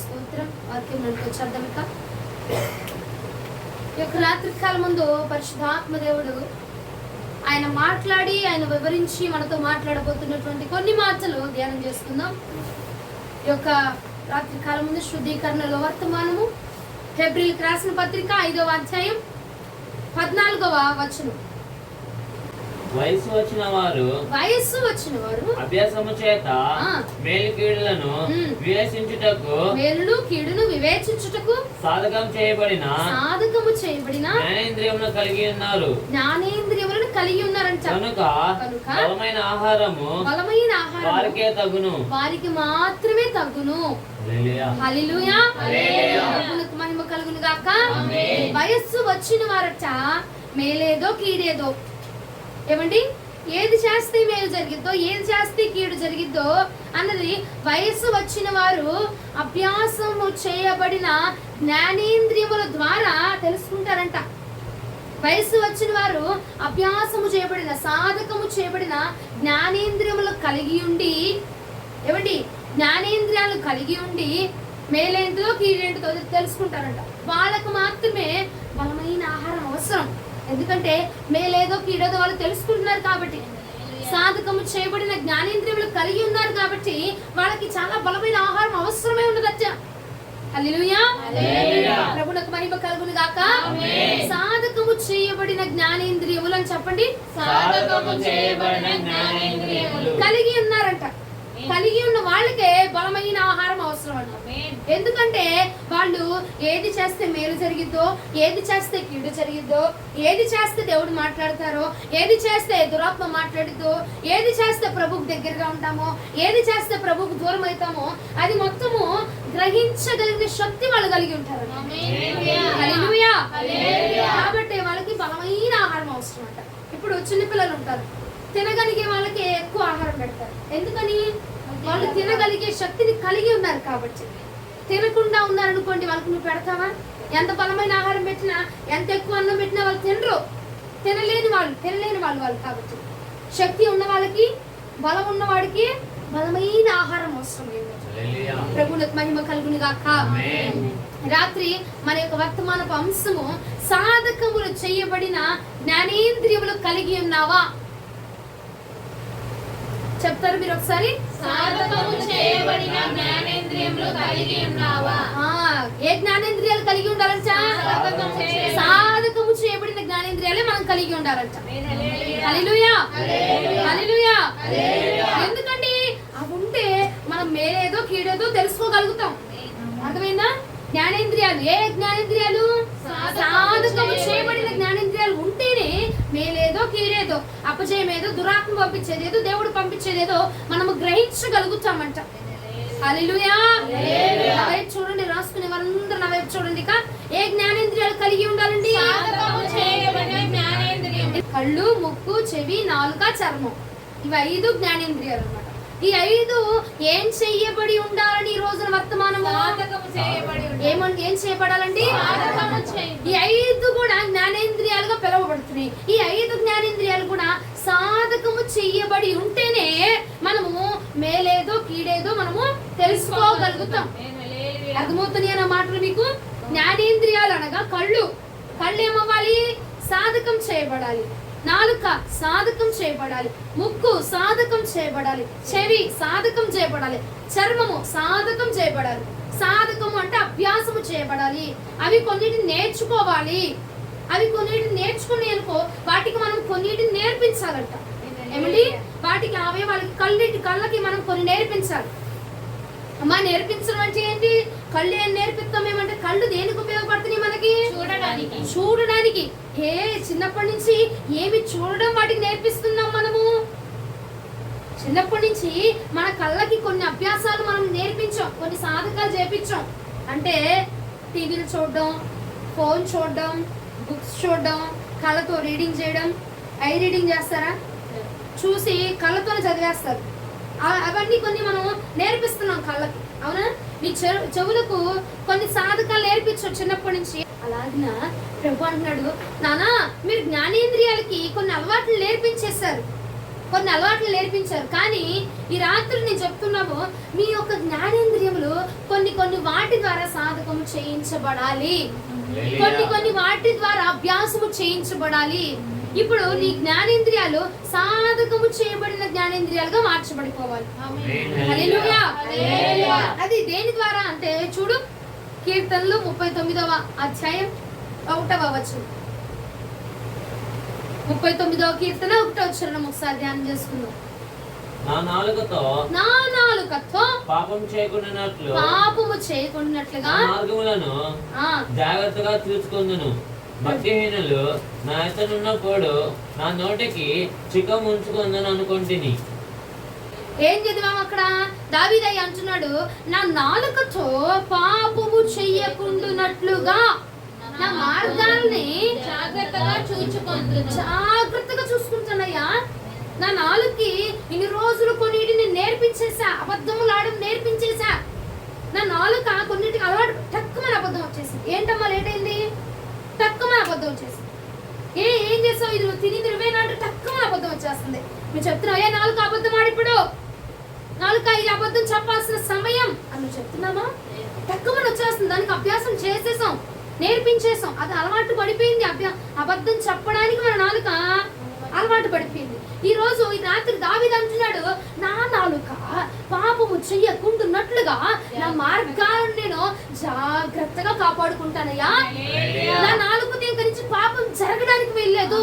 స్తోత్రం. వాక్యం వచ్చేద్దాం. ఇక ఈ యొక్క రాత్రి కాలం ముందు పరిశుద్ధాత్మ దేవుడు ఆయన మాట్లాడి ఆయన వివరించి మనతో మాట్లాడబోతున్నటువంటి కొన్ని మాటలు ధ్యానం చేసుకుందాం. ఈ యొక్క రాత్రి కాలం ముందు శుద్ధీకరణలో వర్తమానము, హెబ్రీయులకు రాసిన పత్రిక 5వ అధ్యాయం 14వ వచనం. వయస్సు వచ్చిన వారు అభ్యాసము చేత మేలు కీడులను వివేచించుటకు సాధకము చేయబడిన జ్ఞానేంద్రియములను కలిగి ఉన్నారంట. కనుక బలమైన ఆహారము వారికి మాత్రమే తగును. హల్లెలూయా. మహిమ కలుగును గాక. వయస్సు వచ్చిన వారట మేలేదో కీడేదో, ఏమండి, ఏది చేస్తే మేలు జరిగిద్దో, ఏది చేస్తే కీడు జరిగిద్దో అన్నది వయస్సు వచ్చిన వారు అభ్యాసము చేయబడిన జ్ఞానేంద్రియముల ద్వారా తెలుసుకుంటారంట. వయస్సు వచ్చిన వారు అభ్యాసము చేయబడిన, సాధకము చేయబడిన జ్ఞానేంద్రియములు కలిగి ఉండి, ఏమండి, జ్ఞానేంద్రియాలు కలిగి ఉండి మేలేంటిదో కీడేంటిదో తెలుసుకుంటారంట. వాళ్ళకు మాత్రమే బలమైన ఆహారం అవసరం. ఎందుకంటే మేలేదో కీడేదో వాళ్ళు తెలుసుకుంటున్నారు కాబట్టి, సాధకము చేయబడిన జ్ఞానేంద్రియములు కలిగి ఉన్నారు కాబట్టి వాళ్ళకి చాలా బలమైన ఆహారం అవసరమే ఉండదచ్చ. హల్లెలూయా. ప్రభువునకు మహిమ కలుగును గాక. సాధకము చేయబడిన జ్ఞానేంద్రియములు అని చెప్పండి. కలిగి ఉన్నారంట. కలిగి ఉన్న వాళ్ళకే బలమైన ఆహారం అవసరం అంట. ఎందుకంటే వాళ్ళు ఏది చేస్తే మేలు జరిగిద్దో, ఏది చేస్తే కీడు జరిగిద్దో, ఏది చేస్తే దేవుడు మాట్లాడతారో, ఏది చేస్తే దురాత్మ మాట్లాడిద్దో, ఏది చేస్తే ప్రభుకు దగ్గరగా ఉంటామో, ఏది చేస్తే ప్రభుకు దూరం అవుతామో అది మొత్తము గ్రహించగలిగిన శక్తి వాళ్ళు కలిగి ఉంటారు. హల్లెలూయా. కాబట్టి వాళ్ళకి బలమైన ఆహారం అవసరం అంట. ఇప్పుడు చిన్నపిల్లలు ఉంటారు, తినగలిగే వాళ్ళకి ఎక్కువ ఆహారం పెడతారు. ఎందుకని? వాళ్ళు తినగలిగే శక్తిని కలిగి ఉన్నారు కాబట్టి. తినకుండా ఉన్నారనుకోండి, వాళ్ళకి నువ్వు పెడతావా? ఎంత బలమైన ఆహారం పెట్టినా, ఎంత ఎక్కువ అన్నం పెట్టినా వాళ్ళు తినరు. తినలేని వాళ్ళు కాబట్టి శక్తి ఉన్న వాళ్ళకి, బలం ఉన్నవాడికి బలమైన ఆహారం అవసరం. ప్రభువునకు మహిమ కలుగును గాక. రాత్రి మన యొక్క వర్తమానపు అంశము సాధకములు చేయబడిన జ్ఞానేంద్రియములు కలిగి ఉన్నావా? చెప్తారు మీరు ఒకసారి? సాధకము చేయబడిన జ్ఞానేంద్రియములు కలిగి ఉన్నావా? ఏ జ్ఞానేంద్రియాలు కలిగి ఉండాలంట? సాధకము చేయబడిన జ్ఞానేంద్రియాలే మనం కలిగి ఉండాలంట. హల్లెలూయా. హల్లెలూయా. ఎందుకండి అవి ఉంటే మనం మేలేదో కీడేదో తెలుసుకోగలుగుతాం. అర్థమైందా? జ్ఞానేంద్రియాలు, ఏ జ్ఞానేంద్రియాలు? సాధకము చేయబడిన జ్ఞానేంద్రియాలు ఉంటేనే మేలేదో కీడేదో, అపజయమేదో, దురాత్మ పంపించేదేదో, దేవుడు పంపించేదేదో మనము గ్రహించగలుగుతామంట. హల్లెలూయా. చూడండి, రాసుకునే వారందరూ నా వైపు చూడండి. ఇక ఏ జ్ఞానేంద్రియాలు కలిగి ఉండాలండి? కళ్ళు, ముక్కు, చెవి, నాలుక, చర్మం, ఇవి 5 జ్ఞానేంద్రియాలు అన్నమాట. ఈ 5 ఏం చెయ్యబడి ఉండాలని ఈ రోజున వర్తమానము ఏం చేయబడాలండి? ఈ 5 కూడా జ్ఞానేంద్రియాలుగా పిలువబడుతున్నాయి. ఈ 5 జ్ఞానేంద్రియాలు కూడా సాధకము చెయ్యబడి ఉంటేనే మనము మేలేదో కీడేదో మనము తెలుసుకోగలుగుతాం. అర్థమవుతున్నాయి అన్న మాటలు మీకు? జ్ఞానేంద్రియాలు అనగా కళ్ళు ఏమవ్వాలి? సాధకం చేయబడాలి. నాలుక సాధకం చేయబడాలి. ముక్కు సాధకం చేయబడాలి. చెవి సాధకం చేయబడాలి. చర్మము సాధకం చేయబడాలి. సాధకము అంటే అభ్యాసము చేయబడాలి. అవి కొన్నిటిని నేర్చుకోవాలి. అవి కొన్నిటిని నేర్చుకుని అనుకో, వాటికి మనం కొన్నిటిని నేర్పించాలంట. ఏమండి? వాటికి అవే వాళ్ళకి కళ్ళకి మనం కొన్ని నేర్పించాలి. అమ్మా, నేర్పించడం అంటే ఏంటి? కళ్ళు ఏం నేర్పిస్తాం ఏమంటే, కళ్ళు దేనికి ఉపయోగపడుతున్నాయి? మనకి చూడడానికి. చిన్నప్పటి నుంచి ఏమి చూడడం వాటికి నేర్పిస్తున్నాం మనము. చిన్నప్పటి నుంచి మన కళ్ళకి కొన్ని అభ్యాసాలు మనం నేర్పించాం, కొన్ని సాధకాలు చేపించాం. అంటే టీవీలు చూడడం, ఫోన్ చూడడం, బుక్స్ చూడడం, కళ్ళతో రీడింగ్ చేయడం. ఐ రీడింగ్ చేస్తారా? చూసి కళ్ళతోనే చదివేస్తారు. అవన్నీ కొన్ని మనం నేర్పిస్తున్నాం కళ్ళకి. అవునా? మీ చెవులకు కొన్ని సాధకాలు నేర్పించు చిన్నప్పటి నుంచి. అలాగిన ప్రభు అంటున్నాడు, నానా మీరు జ్ఞానేంద్రియాలకి కొన్ని అలవాట్లు నేర్పించేశారు. కొన్ని అలవాట్లు నేర్పించారు. కానీ ఈ రాత్రి నేను చెప్తున్నాము, మీ యొక్క జ్ఞానేంద్రియములు కొన్ని వాటి ద్వారా సాధకము చేయించబడాలి. కొన్ని వాటి ద్వారా అభ్యాసము చేయించబడాలి. ఇప్పుడు నీ జ్ఞానేంద్రియాలు సాధకము చేయబడిన జ్ఞానేంద్రియాలుగా మార్చబడిపోవాలి. హల్లెలూయా. అది దేని ద్వారా అంటే చూడు, కీర్తనలు 39వ అధ్యాయం 1వ వచనం. 39వ కీర్తన 1వ వచనం ఒకసారి ధ్యానం చేసుకుందాం. నా నాలుకతో పాపము చేయకుండానట్లుగా మార్గములను జాగ్రత్తగా చూసుకుందును. భక్తిహీనులు నా ఎత్తనున్నప్పుడు నా నోటికి చిక్కం ఉంచుకుందని అనుకుంటుని. ఏం చదివాం అక్కడ? దావీదయ్య అంటున్నాడు, నా నాలుకతో పాపము చెయ్యకుండానట్లుగా నా మార్గాల్ని జాగ్రత్తగా చూసుకుంటానయ్యా. నా నాలుగుకి ఇన్ని రోజులు కొన్నిటిని నేర్పించేసా, అబద్ధములు ఆడడం నేర్పించేసా. నా నాలుక కొన్నిటికి అలవాటు, టక్కుమని అబద్ధం వచ్చేసింది. ఏంటమ్మా లేట్ అయింది? టక్కుమని అబద్ధం వచ్చేసింది. ఏం చేసావు? ఇది నువ్వు తిని తిరివేనాడు, టక్కుమని అబద్ధం వచ్చేస్తుంది. నువ్వు చెప్తున్నావు, ఏ నాలుగు అబద్ధం ఆడిప్పుడు, నాలుక ఇది అబద్ధం చెప్పాల్సిన సమయం అని నువ్వు చెప్తున్నామా? టక్కుమని వచ్చేస్తుంది. దానికి అభ్యాసం చేసేసాం, నేర్పించేసాం. అది అలవాటు పడిపోయింది. అబద్ధం చెప్పడానికి మన నాలుక అలవాటు పడిపోయింది. ఈ రోజు ఈ రాత్రి దావీదు అంటున్నాడు, నా నాలుక పాపము చెయ్యకుండానట్లుగా నా మార్గాలను నేను జాగ్రత్తగా కాపాడుకుంటానయ్యా. నా నాలుక దగ్గర నుంచి పాపం జరగడానికి వీల్లేదు.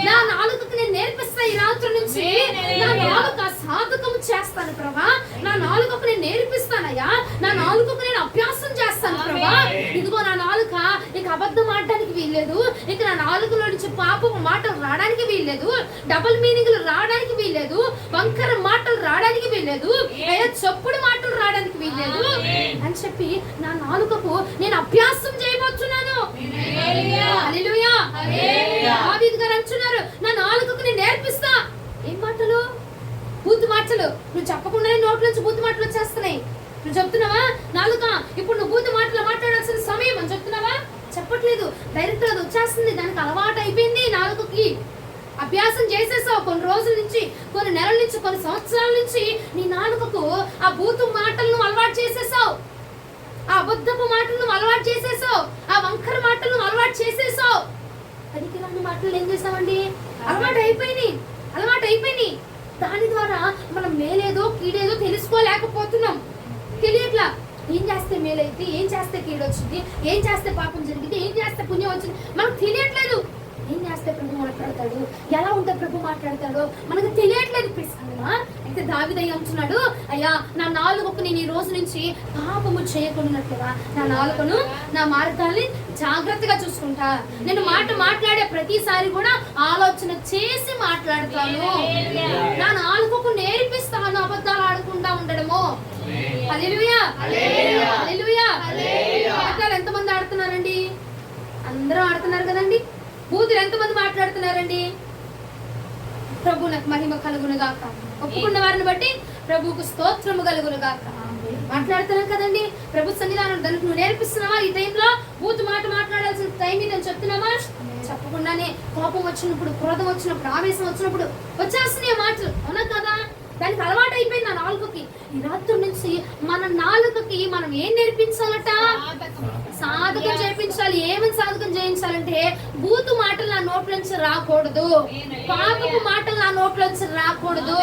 నా నాలుకకు నేను నేర్పిస్తా ఈ రాత్రి నుంచి. నా నాలుక సాధకం చేస్తాను ప్రభా. నా నాలుకకు నేను నేర్పిస్తానయ్యా. నా నాలుకకు నేను అభ్యాసం చేస్తాను ప్రభా. ఇదిగో నా నాలుక ఇక అబద్ధం ఆడడానికి వీల్లేదు. ఇక నా నాలుకలో నుంచి పాపం మాటలు రావడానికి వీల్లేదు. డబుల్ మీనింగ్లు రావడానికి వీల్లేదు. వంకర మాటలు రావడానికి వీల్లేదు. చెప్పుడు మాటలు రావడానికి వీల్లేదు అని చెప్పి నా నాలుకకు నేను అభ్యాసం చేయబోతున్నాను. హల్లెలూయా. దావీదు గారు అంటున్నారు, నా నాలుకకు నేను నేర్పిస్తా. ఏం మాటలు? బూతు మాటలు. నువ్వు చెప్పకుండానే నోట్ల నుంచి బూతు మాటలు వచ్చేస్తున్నాయి. నువ్వు చెప్తున్నావా నాలుక ఇప్పుడు నువ్వు బూతు మాటలు మాట్లాడాల్సిన సమయం అని చెప్తున్నావా? చెప్పట్లేదు, డైరెక్ట్ అది వచ్చేస్తుంది. దానికి అలవాటు అయిపోయింది. నాలుకకి అభ్యాసం చేసేసావు. కొన్ని రోజుల నుంచి, కొన్ని నెలల నుంచి, కొన్ని సంవత్సరాల నుంచి నీ నాలుకకు ఆ బూతు మాటలను అలవాటు చేసేసావు. ఆ అబద్ధపు మాటలను అలవాటు చేసేసావు. ఆ వంకర మాటలను అలవాటు చేసేసావు. పనికిరాని మాటలు ఏం చేసామండి? అలవాటు అయిపోయినాయి. దాని ద్వారా మనం మేలేదో కీడేదో తెలుసుకోలేకపోతున్నాం. తెలియట్లా. ఏం చేస్తే మేలైతే, ఏం చేస్తే కీడొచ్చింది, ఏం చేస్తే పాపం జరిగింది, ఏం చేస్తే పుణ్యం వచ్చింది మనకు తెలియట్లేదు. ఏం చేస్తే ప్రభు మాట్లాడతాడు, ఎలా ఉంటే ప్రభు మాట్లాడతాడో మనకు తెలియట్లేదు. అయితే దావీదయ్య అంటున్నాడు, అయ్యా నా నాలుకకు నేను ఈ రోజు నుంచి పాపము చేయకుండానట్లుగా నా నాలుకను, నా మార్గాల్ని జాగ్రత్తగా చూసుకుంటా. నేను మాట్లాడే ప్రతిసారి కూడా ఆలోచన చేసి మాట్లాడతాను. నా నాలుకకు నేర్పిస్తాను అబద్ధాలు ఆడకుండా ఉండడము. హల్లెలూయా. అబద్ధాలు ఎంతమంది ఆడుతున్నారండి? అందరూ ఆడుతున్నారు కదండి. బూతులు ఎంతమంది మాట్లాడుతున్నారండి? ప్రభు నాకు మహిమ కలుగునుగాక. ఒప్పుకున్న వారిని బట్టి ప్రభువుకు స్తోత్రము కలుగునుగాక. మాట్లాడుతున్నాం కదండి. ప్రభు సన్నిధానం దానికి నువ్వు నేర్పిస్తున్నావా? ఈ టైంలో బూతు మాట మాట్లాడాల్సిన టైం ఇదని చెప్తున్నావా? చెప్పకుండానే కోపం వచ్చినప్పుడు, క్రోధం వచ్చినప్పుడు, ఆవేశం వచ్చినప్పుడు వచ్చేస్తున్నాయి మాటలు. అవునా కదా? దానికి అలవాటు అయిపోయింది నా నాలుకకి. ఈ రాత్రి నుంచి మన నాలుకకి మనం ఏం నేర్పించాలట? సాధకం చేయించాలి. ఏమని సాధకం చేయించాలంటే బూతు మాటలు నా నోట్ల నుంచి రాకూడదు. పాపపు మాటలు నా నోట్ల నుంచి రాకూడదు.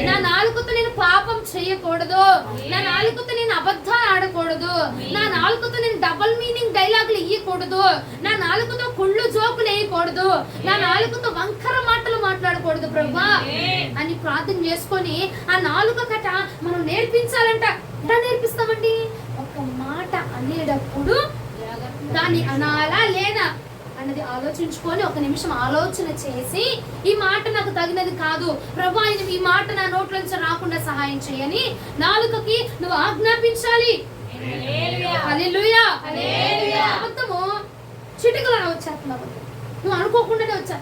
నా నాలుకతో నేను పాపం చేయకూడదు. నా నాలుకతో నేను అబద్ధాలు ఆడకూడదు. నా నాలుకతో నేను డబుల్ మీనింగ్ డైలాగులు ఇయ్యకూడదు. నా నాలుకతో కుళ్ళు జోకులు వేయకూడదు. నా నాలుకతో వంకర మాటలు మాట్లాడకూడదు ప్రభా అని ప్రార్థన చేసుకొని ఆ నాలుక కట మనం నేర్పించాలంట. ఎలా నేర్పిస్తామండి? ఒక మాట అనేటప్పుడు దాన్ని అనాలా లేదా అన్నది ఆలోచించుకొని ఒక నిమిషం ఆలోచన చేసి, ఈ మాట నాకు తగినది కాదు ప్రభా, ఈ మాట నా నోట్ల నుంచి రాకుండా సహాయం చేయని నాలుకకి నువ్వు ఆజ్ఞాపించాలి. హల్లెలూయా. అబద్ధము చిటికలో వచ్చేస్తుంది. అబద్ధం నువ్వు అనుకోకుండానే వచ్చా,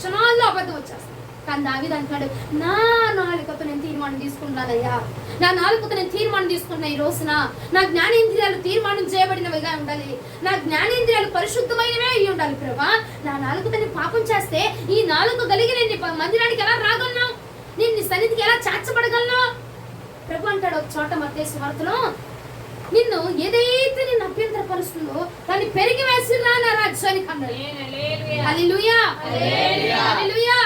క్షణాల్లో అబద్ధం వచ్చేస్తుంది. కానీ దావీదు అంటాడు, నా నాలుకతో నేను తీర్మానం తీసుకుంటానయ్యా. నా నాలుకతో నేను తీర్మానం తీసుకున్నా. ఈ రోజున నా జ్ఞానేంద్రియాలు తీర్మానం చేయబడినవిగా ఉండాలి. నా జ్ఞానేంద్రియాలు పరిశుద్ధమైనవే అయి ఉండాలి ప్రభా. నా నాలుకతో నేను పాపం చేస్తే ఈ నాలుక కలిగి నేను మందిరానికి ఎలా రాగలను? నేను నీ సన్నిధికి ఎలా చేర్చబడగలను? ప్రభు అంటాడు ఒక చోట మత్తయి సువార్తలో, నిన్ను ఏదైతే నిన్ను అభ్యంతరపరుస్తుందో దాన్ని పెరిగి వేసిరా నా రాజ్యానికి అన్నాడు. హల్లెలూయా, హల్లెలూయా.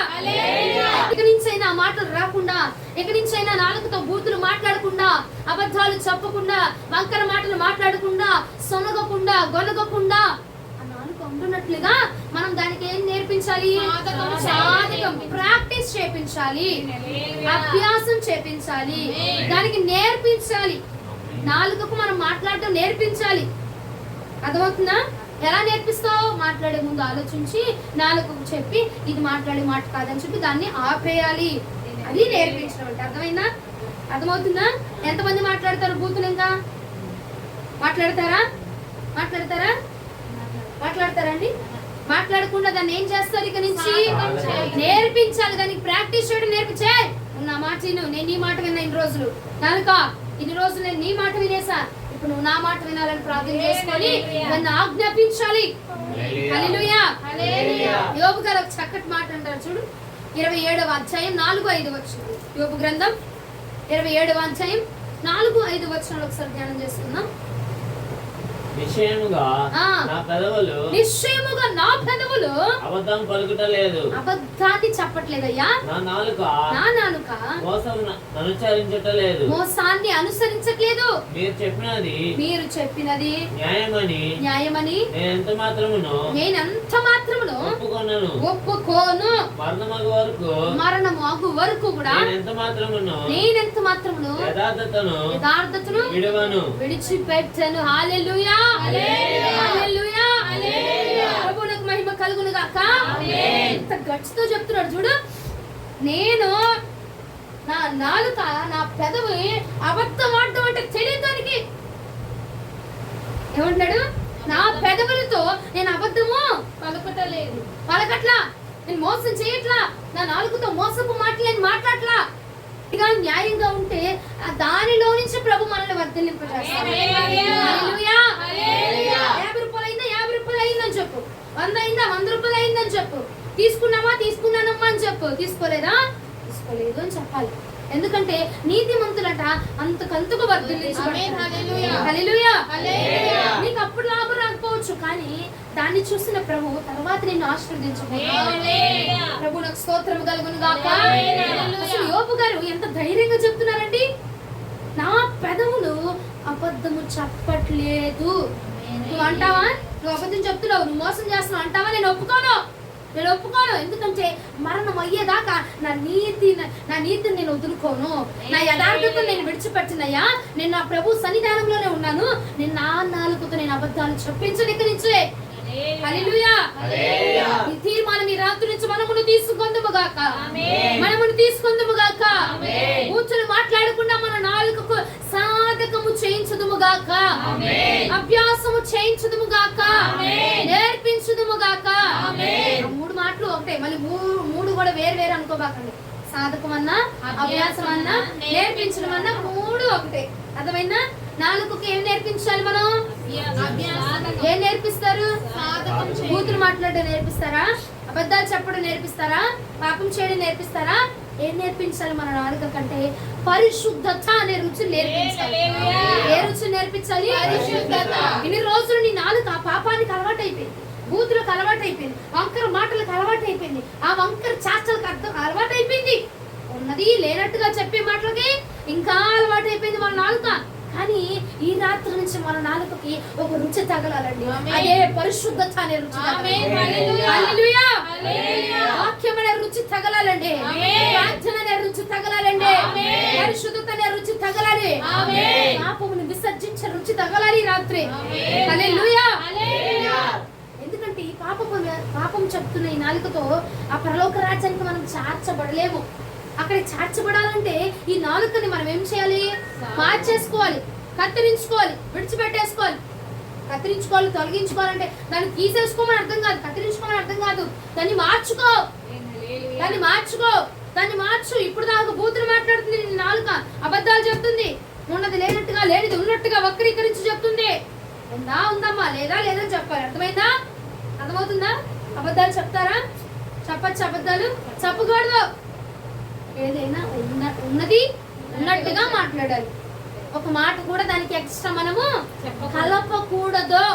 ఇక నుంచైనా ఆ మాటలు రాకుండా, ఇక నుంచైనా నాలుకతో బూతులు మాట్లాడకుండా, అబద్ధాలు చెప్పకుండా, వంకర మాటలు మాట్లాడకుండా, సొనగకుండా, గొనగకుండా ఆ నాలుక ఉంటున్నట్లుగా మనం దానికి ఏం నేర్పించాలి? సాధకం, ప్రాక్టీస్ చేపించాలి, అభ్యాసం చేపించాలి, దానికి నేర్పించాలి. నాలుకకు మనం మాట్లాడటం నేర్పించాలి. అర్థమవుతుందా? ఎలా నేర్పిస్తావు? మాట్లాడే ముందు ఆలోచించి నాలుకకు చెప్పి ఇది మాట్లాడే మాట కాదని చెప్పి దాన్ని ఆపేయాలి. అది నేర్పించడం అంటే. అర్థమైందా? అర్థమవుతుందా? ఎంతమంది మాట్లాడతారు బూతులు? ఇంకా మాట్లాడతారా? మాట్లాడతారా? మాట్లాడతారండి? మాట్లాడకుండా దాన్ని ఏం చేస్తారు? ఇక నుంచి నేర్పించాలి, దానికి ప్రాక్టీస్ చేయడం నేర్పించే. నా మాట విను, నేను నీ మాట విన్నా ఇన్ని రోజులు, నాలుక ఇన్ని రోజులు నేను నీ మాట వినేసా, ఇప్పుడు నువ్వు నా మాట వినాలని ప్రార్థన చేసుకొని దాన్ని ఆజ్ఞాపించాలి. హల్లెలూయా. యోబు గారు ఒక చక్కటి మాట అంటారు చూడు, 27వ అధ్యాయం 4-5 వచనాలు. యోబు గ్రంథం 27వ అధ్యాయం 4-5 వచనాలు ఒకసారి ధ్యానం చేసుకుందాం. నిశ్చయముగా నా పెదవులు అబద్ధం పలుకుటలేదు, అబద్ధాన్ని చెప్పట్లేదయ్యా. నా నాలుక మోసం అనుసరించట్లేదు, మోసాన్ని అనుసరించట్లేదు. మీరు చెప్పినది న్యాయమని నేను ఎంత మాత్రమును ఒప్పుకోను. మరణమగు వరకు కూడా నేనెంత మాత్రమును యథార్థతను విడిచిపెట్టను. హల్లెలూయా, హల్లెలూయా. ప్రభువునికి మహిమ కలుగును గాక. ఎంత గట్టితో చెప్తున్నాడు చూడు. నేను నా నాలుక, నా పెదవి అబద్ధం ఆడటం అంటే తెలియదు దానికి. ఏమంటాడు? నా పెదవులతో నేను అబద్ధము పలకట్లా, నేను మోసం చేయట్లా, నా నాలుకతో మోసపు మాటలేని మాట్లాడట్లా. ఇక న్యాయంగా ఉంటే దానిలో నుంచి ప్రభు మనల్ని వర్ధిల్లింపజేస్తాడు. హల్లెలూయా. 50 రూపాయలు అయిందా? 50 రూపాయలు అయిందని చెప్పు. 100 అయిందా? 100 రూపాయలు అయిందని చెప్పు. తీసుకున్నావా? తీసుకున్నానమ్మా అని చెప్పు. తీసుకోలేదా? తీసుకోలేదు అని చెప్పాలి. ఎందుకంటే నీతిమంతులట అంతకంతకు వర్ధిల్లించబడతారు. హల్లెలూయా. నీకు అప్పుడు లాభం రాకపోవచ్చు, కానీ దాన్ని చూసిన ప్రభు తర్వాత నిన్ను ఆశీర్వదించబోతున్నాడు. ప్రభు నాకు స్తోత్రం కలుగును గాక. అసలు యోబు గారు ఎంత ధైర్యంగా చెప్తున్నారండి. నా పెదవులు అబద్ధము చెప్పట్లేదు. నువ్వు అంటావా? నువ్వు అబద్ధం చెప్తున్నావు, నువ్వు మోసం చేస్తున్నావు అంటావా? నేను ఒప్పుకోను. ఎందుకంటే మరణం అయ్యేదాకా నా నీతిని నేను వదులుకోను. నా యథార్థతను నేను విడిచిపెట్టినయ్యా. నేను నా ప్రభు సన్నిధానంలోనే ఉన్నాను. నేను నా నాలుకతో నేను అబద్ధాలు చెప్పించను ఇక్కడి నుంచే. హల్లెలూయా. ఈ తీర్మానం ఈ రాత్రి నుంచి మనమును తీసుకొందుముగాక. కూర్చొని మాట్లాడకుండా మన నాలుకకు సాధకము చేయించుదుముగాక, అభ్యాసము చేయించుదుముగాక, నేర్పించుదుముగాక. 3 మాటలు ఒకటే, మళ్ళీ 3 కూడా వేరు వేరు అనుకోబాకండి. సాధకం అన్నా, అభ్యాసం అన్నా, నేర్పించడం అన్నా 3 ఒకటే. అర్థమైందా? నాలుగుకి ఏం నేర్పించాలి మనం? ఏం నేర్పిస్తారు? బూతులు మాట్లాడడం నేర్పిస్తారా? అబద్ధాలు చెప్పడం నేర్పిస్తారా? పాపం చేయడం నేర్పిస్తారా? ఏం నేర్పించాలి మన నాలుక కంటే? పరిశుద్ధత అనే రుచి నేర్పించాలి. ఏ రుచి నేర్పించాలి? పరిశుద్ధత. ఇన్ని రోజులు నీ నాలుక పాపానికి అలవాటు అయిపోయింది, బూతులకు అలవాటు అయిపోయింది, వంకర మాటలకు అలవాటు అయిపోయింది, ఆ వంకర చాచలకు అలవాటు అయిపోయింది, ఉన్నది లేనట్టుగా చెప్పే మాటలకి ఇంకా అలవాటు అయిపోయింది మన నాలుక. కానీ ఈ రాత్రి నుంచి మన నాలుకకి ఒక రుచి తగలాలండి. అదే పరిశుద్ధత అనే రుచి. హల్లెలూయా. వాక్యం అనే రుచి తగలాలండి, ప్రార్థన అనే రుచి తగలాలండి, పరిశుద్ధత అనే రుచి తగలాలి, పాపమును విసర్జించే రుచి తగలాలి రాత్రి. హల్లెలూయా. ఎందుకంటే ఈ పాపం చెప్తున్న ఈ నాలుకతో ఆ పరలోక రాజ్యానికి మనం చేర్చబడలేము. అక్కడ చేర్చబడాలంటే ఈ నాలుకని మనం ఏం చేయాలి? మార్చేసుకోవాలి, కత్తిరించుకోవాలి, విడిచిపెట్టేసుకోవాలి. కత్తిరించుకోవాలి, తొలగించుకోవాలంటే దాన్ని తీసేసుకోమని అర్థం కాదు, కత్తిరించుకోమని అర్థం కాదు. దాన్ని మార్చుకో, దాన్ని మార్చు. ఇప్పుడు దాకా బూతులు మాట్లాడుతుంది నీ నాలుక, అబద్ధాలు చెప్తుంది, ఉన్నది లేనట్టుగా లేనిది ఉన్నట్టుగా వక్రీకరించి చెప్తుంది. ఉందమ్మా, లేదని చెప్పాలి. అర్థమైందా? అర్థమవుతుందా? అబద్ధాలు చెప్తారా? చెప్పచ్చు. అబద్ధాలు చెప్పకూడదు. ఏదైనా ఉన్నది ఉన్నట్టుగా మాట్లాడాలి. ఒక మాట కూడా దానికి ఎక్స్ట్రా మనము కలపకూడదు.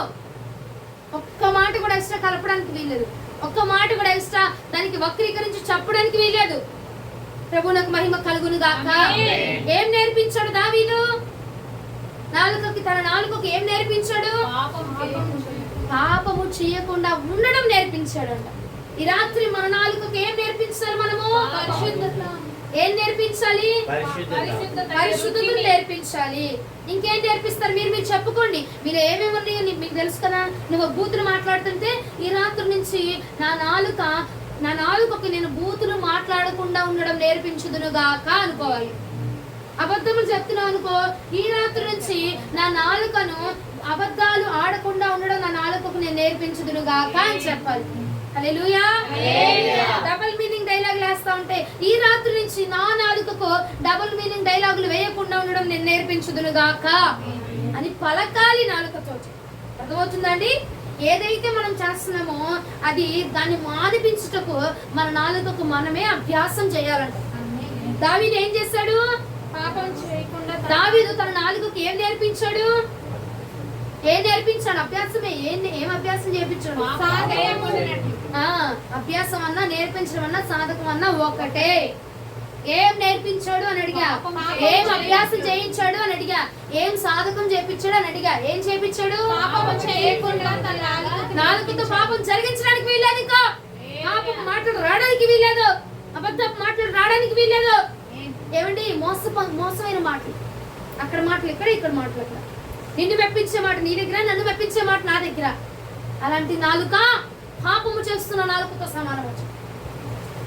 ఒక్క మాట కూడా ఎక్స్ట్రా కలపడానికి వీల్లేదు. ఒక్క మాట కూడా ఎక్స్ట్రా దానికి వక్రీకరించి చెప్పడానికి వీల్లేదు. ప్రభువునకు మహిమ కలుగును గాక. ఏం నేర్పించాడు దావీదు? తన నాలుకకి ఏం నేర్పించాడు? పాపము చేయకుండా ఉండడం నేర్పించాడంట. ఈ రాత్రి మన నాలుకకి ఏం నేర్పించాలి? మనము ఏం నేర్పించాలి? పరిశుద్ధతను నేర్పించాలి. ఇంకేం నేర్పిస్తారు? మీరు చెప్పుకోండి. మీరు ఏమేమి మీకు తెలుసు కదా. నువ్వు బూతులు మాట్లాడుతుంటే ఈ రాత్రి నుంచి నా నాలుకకి నేను బూతులు మాట్లాడకుండా ఉండడం నేర్పించుదును గాక అనుకోవాలి. అబద్ధములు చెప్తున్నావు అనుకో, ఈ రాత్రి నుంచి నా నాలుకను అబద్ధాలు ఆడకుండా ఉండడం నా నాలుకకు నేను నేర్పించుదును గాక అని చెప్పాలి. హల్లెలూయా. డబుల్ మీనింగ్ డైలాగులు వేస్తా ఉంటే ఈ రాత్రి నుంచి నా నాలుకకు డబుల్ మీనింగ్ డైలాగులు వేయకుండా ఉండడం నేను నేర్పించుదును గాక అని పలకాలి నాలుకతో. అర్థమవుతుందండి? ఏదైతే మనం చేస్తున్నామో అది దాన్ని మానిపించుటకు మన నాలుకకు మనమే అభ్యాసం చేయాలంట. దావీదు ఏం చేశాడు? పాపం చేయకుండా దావీదు తన నాలుకకు ఏం నేర్పించాడు? అభ్యాసమే. ఏం అభ్యాసం చేయించాడు? అభ్యాసం అన్నా నేర్పించడం అన్నా సాధకం అన్నా ఒకటే. ఏం నేర్పించాడు అని అడిగా. ఏం అభ్యాసం చేయించాడు అని అడిగా. ఏం సాధకం చేయించాడు అని అడిగా. ఏం చేయించాడు? నాలుగుతో పాపం జరిగించడానికి వీల్లేదు. ఇంకా పాపం మాటలు రావడానికి వీల్లేదు. అబద్ధపు మాటలు రావడానికి వీల్లేదు. ఏమండి? మోసమైన మాటలు, అక్కడ మాటలు ఇక్కడ మాటలు అక్కడ. నిన్ను మెప్పించే మాట నీ దగ్గర, నన్ను మెప్పించే మాట నా దగ్గర. అలాంటి నాలుక పాపము చేస్తున్న నాలుకతో సమానం. వచ్చి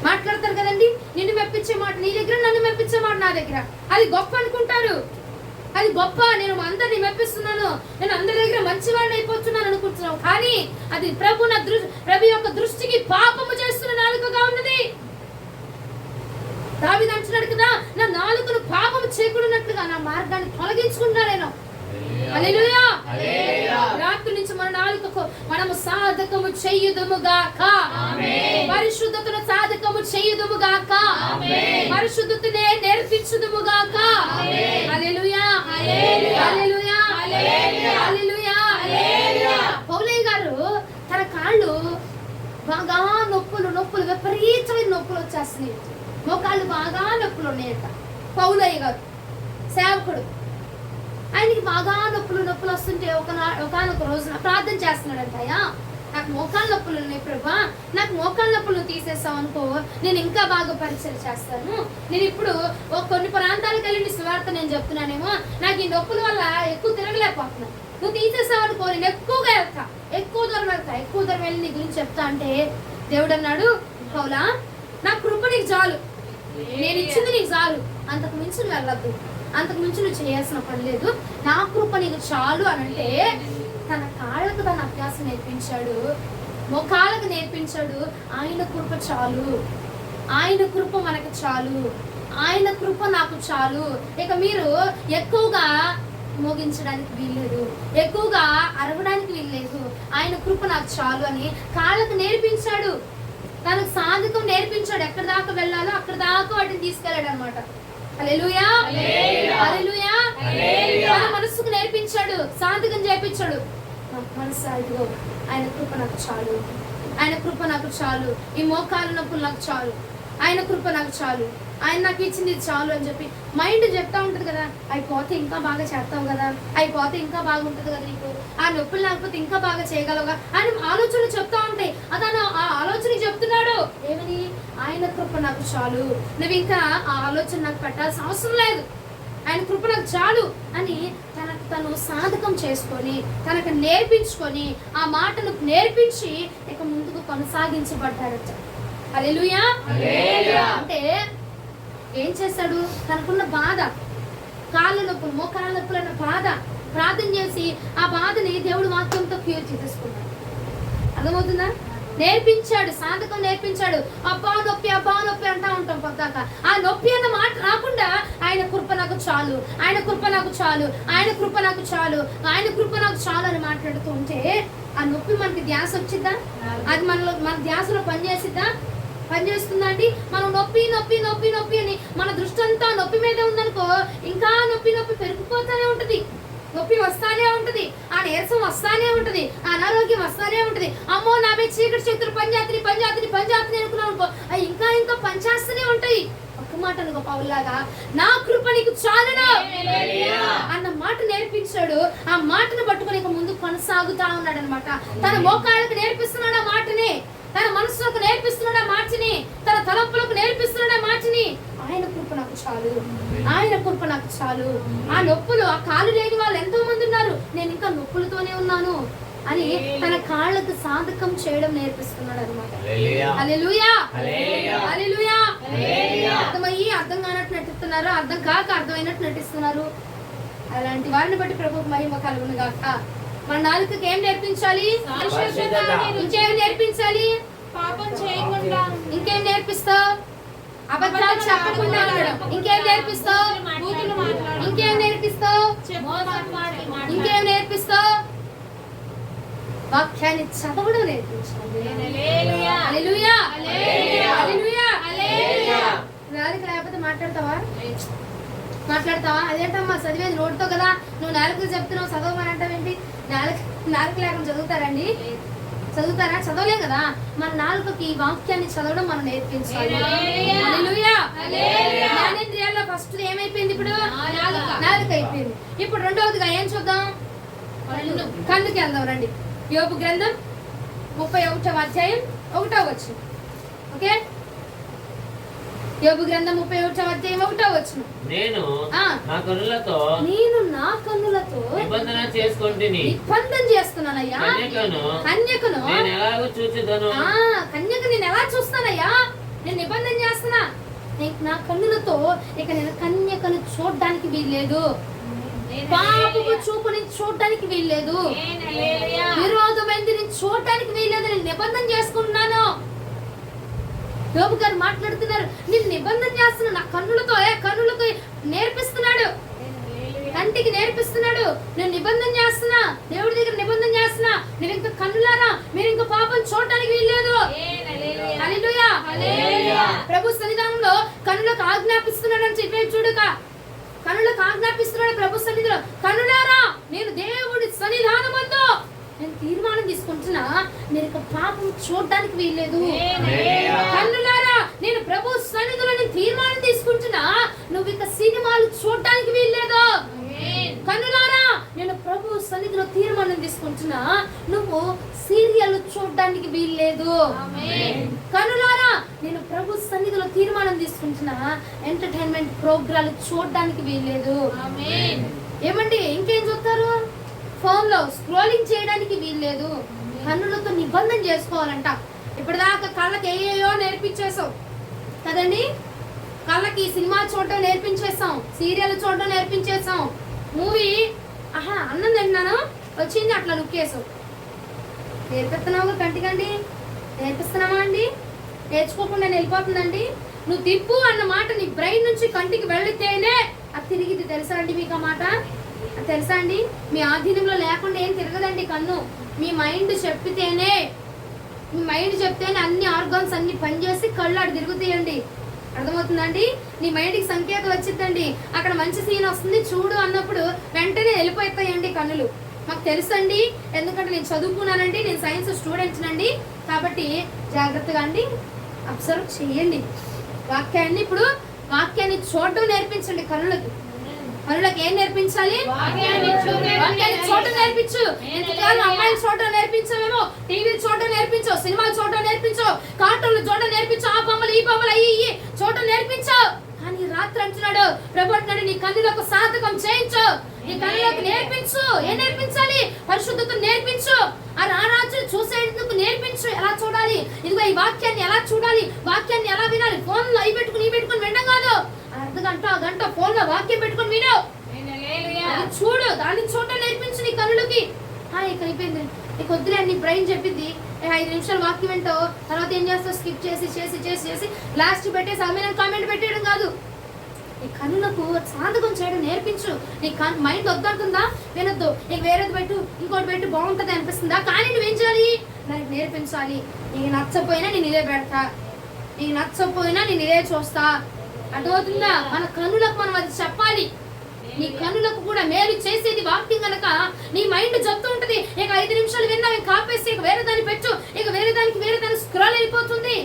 మాట్లాడతారు కదండి. నిన్ను మెప్పించే మాట నీ దగ్గర, నన్ను మెప్పించే మాట నా దగ్గర. అది గొప్ప అనుకుంటారు. అది గొప్ప. నేను అందరిని మెప్పిస్తున్నాను, నేను అందరి దగ్గర మంచివాడిని అయిపోతున్నాను అనుకుంటున్నావు. కానీ అది ప్రభు యొక్క దృష్టికి పాపము చేస్తున్న నాలుకగా ఉన్నది. దావీదు అంటున్నాడు కదా, నా నాలుకను పాపము చేయకూడనట్లుగా నా మార్గాన్ని తొలగించుకుంటా నేను. హల్లెలూయా. రాత్రి నుంచి మన నాలుకకు మనము సాధకము చేయుదుముగాక. పరిశుద్ధతను సాధకము చేయుదుముగాక. పరిశుద్ధతనే నేర్పించుదుముగాక. హల్లెలూయా. హల్లెలూయా. హల్లెలూయా. పౌలయ్య గారు తన కాళ్ళు బాగా నొప్పులు విపరీతమైన నొప్పులు వచ్చేస్తున్నాయి. మోకాళ్ళు బాగా నొప్పులు ఉన్నాయట. పౌలయ్య గారు సేవకుడు. ఆయనకి బాగా నొప్పులు వస్తుంటే ఒకనొక రోజున ప్రార్థన చేస్తున్నాడంట. నాకు మోకాళ్ళ నొప్పులు ఉన్నాయి ప్రభా, నాకు మోకాళ్ళ నొప్పులు తీసేస్తావు అనుకో, నేను ఇంకా బాగా పరిచయం చేస్తాను. నేను ఇప్పుడు కొన్ని ప్రాంతాలకు వెళ్ళి నీ సువార్త నేను చెప్తున్నానేమో, నాకు ఈ నొప్పుల వల్ల ఎక్కువ తిరగలేకపోతున్నాను. నువ్వు తీసేస్తావు అనుకో, నేను ఎక్కువగా వెళ్తా, ఎక్కువ దూరం వెళ్ళి నీ గురించి చెప్తా అంటే దేవుడు అన్నాడు, పౌలా నా కృప నీకు చాలు, నేను ఇచ్చింది నీకు చాలు, అంతకు మించి నువ్వు వెళ్ళద్దు, అంతకు మించి నువ్వు చేయాల్సిన పని లేదు, నా కృప నీకు చాలు అని అంటే తన కాళ్ళకు తన అభ్యాసం నేర్పించాడు, మోకాళ్ళకు నేర్పించాడు. ఆయన కృప చాలు, ఆయన కృప మనకు చాలు, ఆయన కృప నాకు చాలు. ఇక మీరు ఎక్కువగా మోగించడానికి వీల్లేదు, ఎక్కువగా అరవడానికి వీల్లేదు, ఆయన కృప నాకు చాలు అని కాళ్ళకు నేర్పించాడు. తనకు సాధకం నేర్పించాడు, ఎక్కడి దాకా వెళ్ళాలో అక్కడ దాకా వాటిని తీసుకెళ్ళాడు అనమాట. హల్లెలూయా, హల్లెలూయా. తన మనసుకు నేర్పించాడు, సాధకం చేపించాడు. మనసు ఇదిగో ఆయన కృప నాకు చాలు, ఆయన కృప నాకు చాలు, ఈ మోకాలు నొప్పులు నాకు చాలు, ఆయన కృప నాకు చాలు, ఆయన నాకు ఇచ్చింది చాలు అని చెప్పి మైండ్ చెప్తా ఉంటుంది కదా, అయిపోతే ఇంకా బాగా చేస్తావు కదా, అయిపోతే ఇంకా బాగుంటుంది కదా నీకు, ఆ నొప్పులు లేకపోతే ఇంకా బాగా చేయగలవుగా అని ఆలోచనలు చెప్తా ఉంటాయి. అతను ఆ ఆలోచన చెప్తున్నాడు ఏమని, ఆయన కృప నాకు చాలు, నువ్వు ఇంకా ఆ ఆలోచన నాకు పెట్టాల్సిన అవసరం లేదు, ఆయన కృప నాకు చాలు అని తనకు తను సాధకం చేసుకొని తనకు నేర్పించుకొని ఆ మాటను నేర్పించి ఇక ముందుకు కొనసాగించబడ్డాడట. హల్లెలూయా. అంటే ఏం చేశాడు, తనకున్న బాధ, కాళ్ళ నొప్పులు, మోకాళ్ళ నొప్పులు అన్న బాధ ప్రార్థన చేసి ఆ బాధని దేవుడు వాక్యంతో క్యూర్ చేసేసుకున్నాడు. అర్థమవుతుందా? నేర్పించాడు, సాధకం నేర్పించాడు. అబ్బా నొప్పి అంటా ఉంటాం పద్దాక. ఆ నొప్పి అన్న మాట రాకుండా ఆయన కృప నాకు చాలు, ఆయన కృప నాకు చాలు, ఆయన కృప నాకు చాలు, ఆయన కృప నాకు చాలు అని మాట్లాడుతూ ఉంటే ఆ నొప్పి మనకి ధ్యాస వచ్చిద్దా? అది మన ధ్యాసలో పనిచేసిద్దా? పనిచేస్తుందా అండి? మనం నొప్పి నొప్పి నొప్పి నొప్పి అని మన దృష్టి అంతా నొప్పి మీదే ఉందనుకో, ఇంకా నొప్పి నొప్పి పెరిగిపోతానే ఉంటది. నొప్పి వస్తానే ఉంటది, ఆ నీరసం వస్తానే ఉంటది, ఆ అనారోగ్యం వస్తానే ఉంటది. అమ్మో నా మీద చీకటి శక్తులు పనిచేస్తున్నాయి అనుకున్నాం అనుకో, అవి ఇంకా ఇంకా పనిచేస్తూనే ఉంటాయి. ఒక్క మాట అనుకో పౌల్లాగా, నా కృప నీకు చాలును అన్న మాట నేర్పించాడు. ఆ మాటను పట్టుకుని ఇక ముందు కొనసాగుతా ఉన్నాడు అనమాట. తన మోకాళ్ళకు నేర్పిస్తున్నాడు ఆ మాటని, తన మనసులకు నేర్పిస్తున్నాడు ఆ మాటని, తన తలంపులకు నేర్పిస్తున్నాడు ఆ మాటని. ఆయన కృప నాకు చాలు, ఆయన కృప నాకు చాలు. ఆ నొప్పులు, ఆ కాలు లేని వాళ్ళు ఎంతో మంది ఉన్నారు, నేను ఇంకా నొప్పులతోనే ఉన్నాను అని తన కాళ్ళకు సాధకం చేయడం నేర్పిస్తున్నాడు అనమాట. హల్లెలూయా, హల్లెలూయా. అర్థమయ్యి అర్థం కానట్టు నటిస్తున్నారు, అర్థం కాక అర్థమైనట్టు నటిస్తున్నారు. అలాంటి వారిని బట్టి ప్రభువుకు మహిమ కలుగును గాక. మన నాలుకకి ఏం నేర్పించాలి? ఇంకేం నేర్పించాలి? పాపం చేయకుండా. ఇంకేం నేర్పిస్తావు? అబద్ధాలు చెప్పకుండా ఉండడం. ఇంకేం నేర్పిస్తావు? బూతులు మాట్లాడడం. ఇంకేం నేర్పిస్తావు? ఇంకేం నేర్పిస్తావు? వాక్యాన్ని చదవడం నేర్పించాలి. హల్లెలూయా, హల్లెలూయా, హల్లెలూయా, హల్లెలూయా. హల్లెలూయా. నాలుక లేకపోతే మాట్లాడతావా? అదేంటమ్మా చదివేది నోటితో కదా, నువ్వు నాలుగు చెప్తున్నావు చదవమని అంటావేంటి? నాలుక లేకుండా చదువుతారండి? చదువుతారా? చదవలేం కదా. మన నాలుకకి ఈ వాక్యాన్ని చదవడం మనం నేర్పించాలి. హల్లెలూయా. జ్ఞానేంద్రియాల్లో ఫస్ట్ ఏమైపోయింది? ఇప్పుడు నాలుక అయిపోయింది. ఇప్పుడు రెండవదిగా ఏం చూద్దాం? కన్నుకి వెళ్దాం రండి. యోబు గ్రంథం 31వ అధ్యాయం 1వ వచనం. ఓకే, యోబు గ్రంథం 31వ అధ్యాయం 1వ వచనం. నేను నా కన్నులతో నిబంధన చేస్తున్నానయ్యా, కన్యకను కన్యక నేను ఎలా చూస్తానయ్యా? నేను నిబంధన చేస్తున్నా, నా కన్నులతో ఇక నేను కన్యకను చూడడానికి వీల్లేదు, పాపపు చూపుని చూడడానికి వీల్లేదు, విరోధమైంది నేను చూడడానికి వీల్లేదు, నేను నిబంధన చేసుకుంటున్నాను. యోబు గారు మాట్లాడుతున్నారు, నేను నిబంధన చేస్తున్నా నా కన్నులతో. కన్నులతో నేర్పిస్తున్నాడు, కంటికి నేర్పిస్తున్నాడు. నేను నిబంధన చేస్తున్నా, దేవుడి దగ్గర నిబంధన చేస్తున్నా. నేను ఇంకా కన్నులారా మీరు ఇంకా పాపం చూడడానికి వీల్లేదు. హల్లెలూయా. ప్రభు సన్నిధానంలో కన్నులకు ఆజ్ఞాపిస్తున్నాడు అని చెప్పి చూడక, కన్నులకు ఆజ్ఞాపిస్తున్నాడు ప్రభు సన్నిధిలో. కన్నులారా నేను దేవుడి సన్నిధానమందు నేను తీర్మానం తీసుకుంటున్నా, నేను ఇక పాపం చూడడానికి వీల్లేదు. కన్నులారా నేను ప్రభు సన్నిధిలో నేను తీర్మానం తీసుకుంటున్నా, నువ్వు ఇక సినిమాలు చూడడానికి వీల్లేదు. కన్నులారా నేను ప్రభు సన్నిధిలో తీర్మానం తీసుకుంటున్నా, నువ్వు సీరియల్ చూడడానికి వీల్లేదు. కన్నులారా నేను ప్రభు సన్నిధిలో తీర్మానం తీసుకుంటున్నా, ఎంటర్టైన్మెంట్ ప్రోగ్రాలు చూడడానికి వీల్లేదు. ఏమండి ఇంకేం చూస్తారు? ఫోన్ లో స్క్రోలింగ్ చేయడానికి వీల్లేదు. కన్నులతో నిబంధన చేసుకోవాలంట. ఇప్పటిదాకా కళ్ళకి ఏయో నేర్పించేసాం కదండి, కళ్ళకి సినిమా చూడటం నేర్పించేసాం, సీరియల్ చూడటం నేర్పించేసాం, మూవీ అన్నం తిన్నాను వచ్చింది అట్లా లుక్కేసాం. నేర్పిస్తున్నావు కంటికండి? నేర్పిస్తున్నావా అండి? నేర్చుకోకుండా వెళ్ళిపోతుందండి. నువ్వు తిప్పు అన్న మాట నీ బ్రెయిన్ నుంచి కంటికి వెళితేనే అది తిరిగిద్ది. తెలుసా అండి మీకు ఆ మాట? తెలుసా అండి? మీ ఆధీనంలో లేకుండా ఏం తిరగదండి కన్ను. మీ మైండ్ చెప్తేనే, మీ మైండ్ చెప్తేనే అన్ని ఆర్గాన్స్ అన్ని పనిచేసి కళ్ళు అటు తిరుగుతాయండి. అర్థమవుతుందండి? నీ మైండ్కి సంకేతం వచ్చిందండి, అక్కడ మంచి సీన్ వస్తుంది చూడు అన్నప్పుడు వెంటనే వెళ్ళిపోతాయండి కన్నులు. మాకు తెలుసండి, ఎందుకంటే నేను చదువుకున్నానండి, నేను సైన్స్ స్టూడెంట్స్ అండి. కాబట్టి జాగ్రత్తగా అండి అబ్జర్వ్ చేయండి వాక్యాన్ని. ఇప్పుడు వాక్యాన్ని చూడటం నేర్పించండి కన్నులకి. కన్నులకి ఏం నేర్పించాలి? వాక్యాన్ని చూడటం నేర్పించు. ఎంతకాలం అమ్మాయిలు చూడటం నేర్పించమేమో, టీవీ చూడటం నేర్పించు, సినిమాలు చూడటం నేర్పించు, కార్టూన్లు చూడటం నేర్పించు, ఆ బొమ్మలు ఈ బొమ్మలు అయ్యి చూడటం నేర్పించు. కానీ రాత్రి అంటున్నాడు ప్రభు, అంటున్నాడు నీ కన్నులకు సాధకం చేయించు, నీ కన్నులకు నేర్పించు. ఏం నేర్పించాలి? పరిశుద్ధత నేర్పించు. ఆ రాజు చూసేందుకు నేర్పించు, ఎలా చూడాలి, ఇదిగో ఈ వాక్యాన్ని ఎలా చూడాలి, వాక్యాన్ని ఎలా వినాలి. ఫోన్ లో ఈ పెట్టుకుని వినడం కాదు, అర్ధగంట గంట ఫోన్ లో వాక్యం పెట్టుకుని విను, చూడు, దాన్ని చూడటం నేర్పించు నీ కన్నులకి. ఇక అయిపోయింది, నీకు వద్దులే నీ బ్రెయిన్ చెప్పింది 5 నిమిషాలు వాక్యం వింటావు, తర్వాత ఏం చేస్తావు? స్కిప్ చేసి చేసి చేసి చేసి లాస్ట్ పెట్టేసి ఆమె కామెంట్ పెట్టేయడం కాదు. నీ కన్నులకు సాధకం చేయడం నేర్పించు. నీ మైండ్ వద్దంటుందా? వినొద్దు, నీకు వేరేది పెట్టు, ఇంకోటి పెట్టు, బాగుంటుంది అనిపిస్తుందా? కానీ నువ్వేం చేయాలి? నాకు నేర్పించాలి. నీకు నచ్చపోయినా నేను ఇదే పెడతా. నీకు నచ్చకపోయినా నేను ఇదే చూస్తా. అర్థమవుతుందా? మన కన్నులకు మనం అది చెప్పాలి. నీ కన్నులకు కూడా మేలు చేసేది వాక్యం గనక నీ మైండ్ చెప్తూ ఉంటది, ఇక 5 నిమిషాలు విన్నా ఇక ఆపేసి ఇక వేరే దాన్ని పెట్టు, ఇక వేరే దానికి స్క్రోల్ అయిపోతుంది.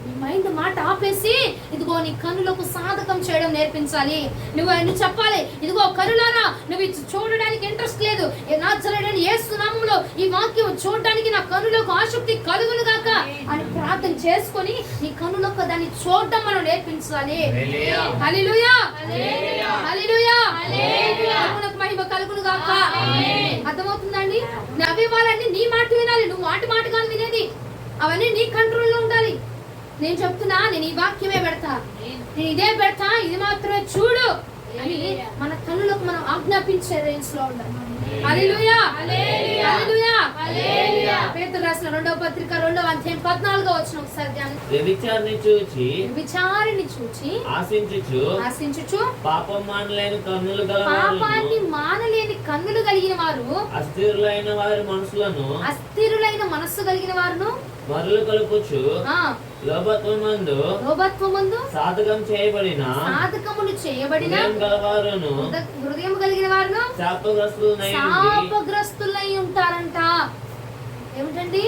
నీ మైండ్ మాట ఆపేసి ఇదిగో నీ కన్నులకు సాధకం చేయడం నేర్పించాలి. నువ్వు చెప్పాలి, ఇదిగో కన్నులారా నువ్వు ఇది చూడడానికి ఇంట్రెస్ట్ లేదు, నజరేయుడైన యేసు నామములో ఈ వాక్యం చూడడానికి నా కన్నులకు ఆసక్తి కలుగును గాక అని ప్రార్థన చేసుకొని నీ కన్నులకు దాన్ని చూడడం మనం నేర్పించాలి. హల్లెలూయా, హల్లెలూయా, ప్రభువునకు మహిమ కలుగును గాక. అర్థమవుతుందండి? అవయవాలన్నీ నీ మాట వినాలి, నువ్వు వాటి మాట కాదు వినేది. అవన్నీ నీ కంట్రోల్లో ఉండాలి. నేను చెప్తున్నా, నేను ఈ వాక్యమే పెడతా, నేను ఇదే పెడతా, ఇది మాత్రమే చూడు అని మన కన్నులకు మనం ఆజ్ఞాపించే రేంజ్ లో ఉండాలి. హల్లెలూయా, హల్లెలూయా, హల్లెలూయా. పేతురు రాసిన 2వ పత్రిక 2వ అధ్యాయం 14వ వచనం ఒకసారి ధ్యానం. విచారణి చూచి ఆశించుచు పాపాన్ని మానలేని కన్నులు కలిగిన వారు, అస్థిరులైన మనస్సు కలిగిన వారును మరులు కలుపుచు లోభత్వమందు సాధకములు చేయబడిన హృదయం కలిగిన వారును శాపగ్రస్తులై ఉంటారంట. ఏమిటండి?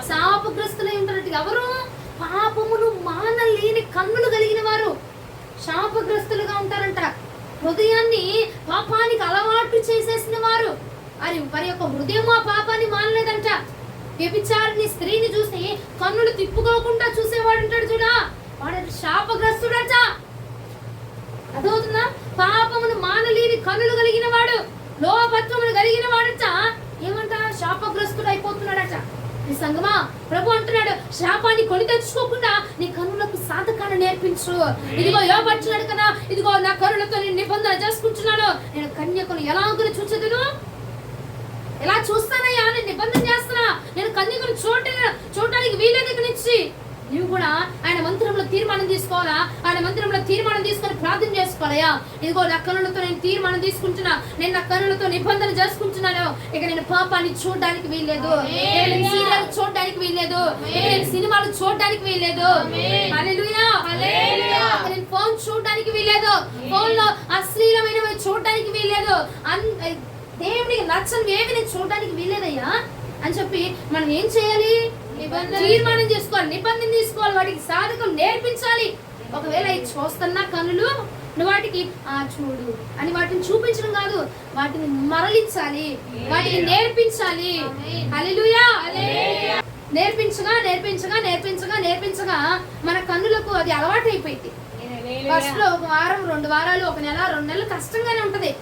శాపగ్రస్తులై ఉంటారంట. ఎవరు? పాపమును మానలేని కన్నులు కలిగిన వారు శాపగ్రస్తులుగా ఉంటారంట. హృదయాన్ని పాపానికి అలవాటు చేసేసిన వారు, వారి యొక్క హృదయం ఆ పాపాన్ని మానలేదంట. వ్యభిచారిని స్త్రీని చూసి కన్నులు తిప్పుకోకుండా చూసేవాడు ఉంటాడు చూడా, వాడు శాపగ్రస్తుడట. అదవుతుందా? పాపమును మానలేని కన్నులు కలిగిన వాడు, లోభత్వమును కలిగిన వాడట ఏమంట? శాపగ్రస్తుడు అయిపోతున్నాడట. ఈ సంగమా, ప్రభు అంటున్నాడు, శాపాన్ని కొని తెచ్చుకోకుండా నీ కన్నులకు సాధకాన్ని నేర్పించు. ఇదిగో యోబు అంటున్నాడు కదా, ఇదిగో నా కన్నులతో నేను నిబంధన చేసుకుంటున్నాను, నేను కన్యకను ఎలాగో చూచెదను, ఎలా చూస్తానయ్యా, నేను నిబంధన చేస్తున్నా, నేను కన్యకను చూడటానికి వీలేదు. ఇక్కడ నుంచి నువ్వు కూడా ఆయన మందిరంలో తీర్మానం తీసుకోవాలా, ఆయన మందిరంలో తీర్మానం తీసుకొని ప్రార్థన చేసుకోవాలయ్యా. ఇదిగో నా కన్నులతో నేను తీర్మానం తీసుకుంటున్నా, నేను నా కన్నులతో నిబంధన చేసుకుంటున్నాను, ఇక నేను పాపాన్ని చూడడానికి వీల్లేదు, నేను సీరియల్ చూడడానికి వీల్లేదు, నేను సినిమాలు చూడడానికి వీల్లేదు, హల్లెలూయా, నేను ఫోన్ చూడడానికి వీల్లేదు, ఫోన్ లో అశ్లీలమైనవి చూడడానికి వీల్లేదు, దేవునికి నచ్చని ఏవి నేను చూడడానికి వీల్లేదయ్యా అని చెప్పి మనం ఏం చేయాలి? తీర్మానం చేసుకోవాలి, నిబంధన తీసుకోవాలి, వాటికి సాధకం నేర్పించాలి. ఒకవేళ ఇది చూస్తున్నా కన్నులు, నువ్వు వాటికి చూడు అని వాటిని చూపించడం కాదు, వాటిని మరలించాలి, వాటిని నేర్పించాలి. హల్లెలూయా. నేర్పించగా నేర్పించగా నేర్పించగా నేర్పించగా మన కన్నులకు అది అలవాటు అయిపోయింది. ఫస్ట్ లో 1 వారం 2 వారాలు 1 నెల 2 నెలలు కష్టంగానే ఉంటది.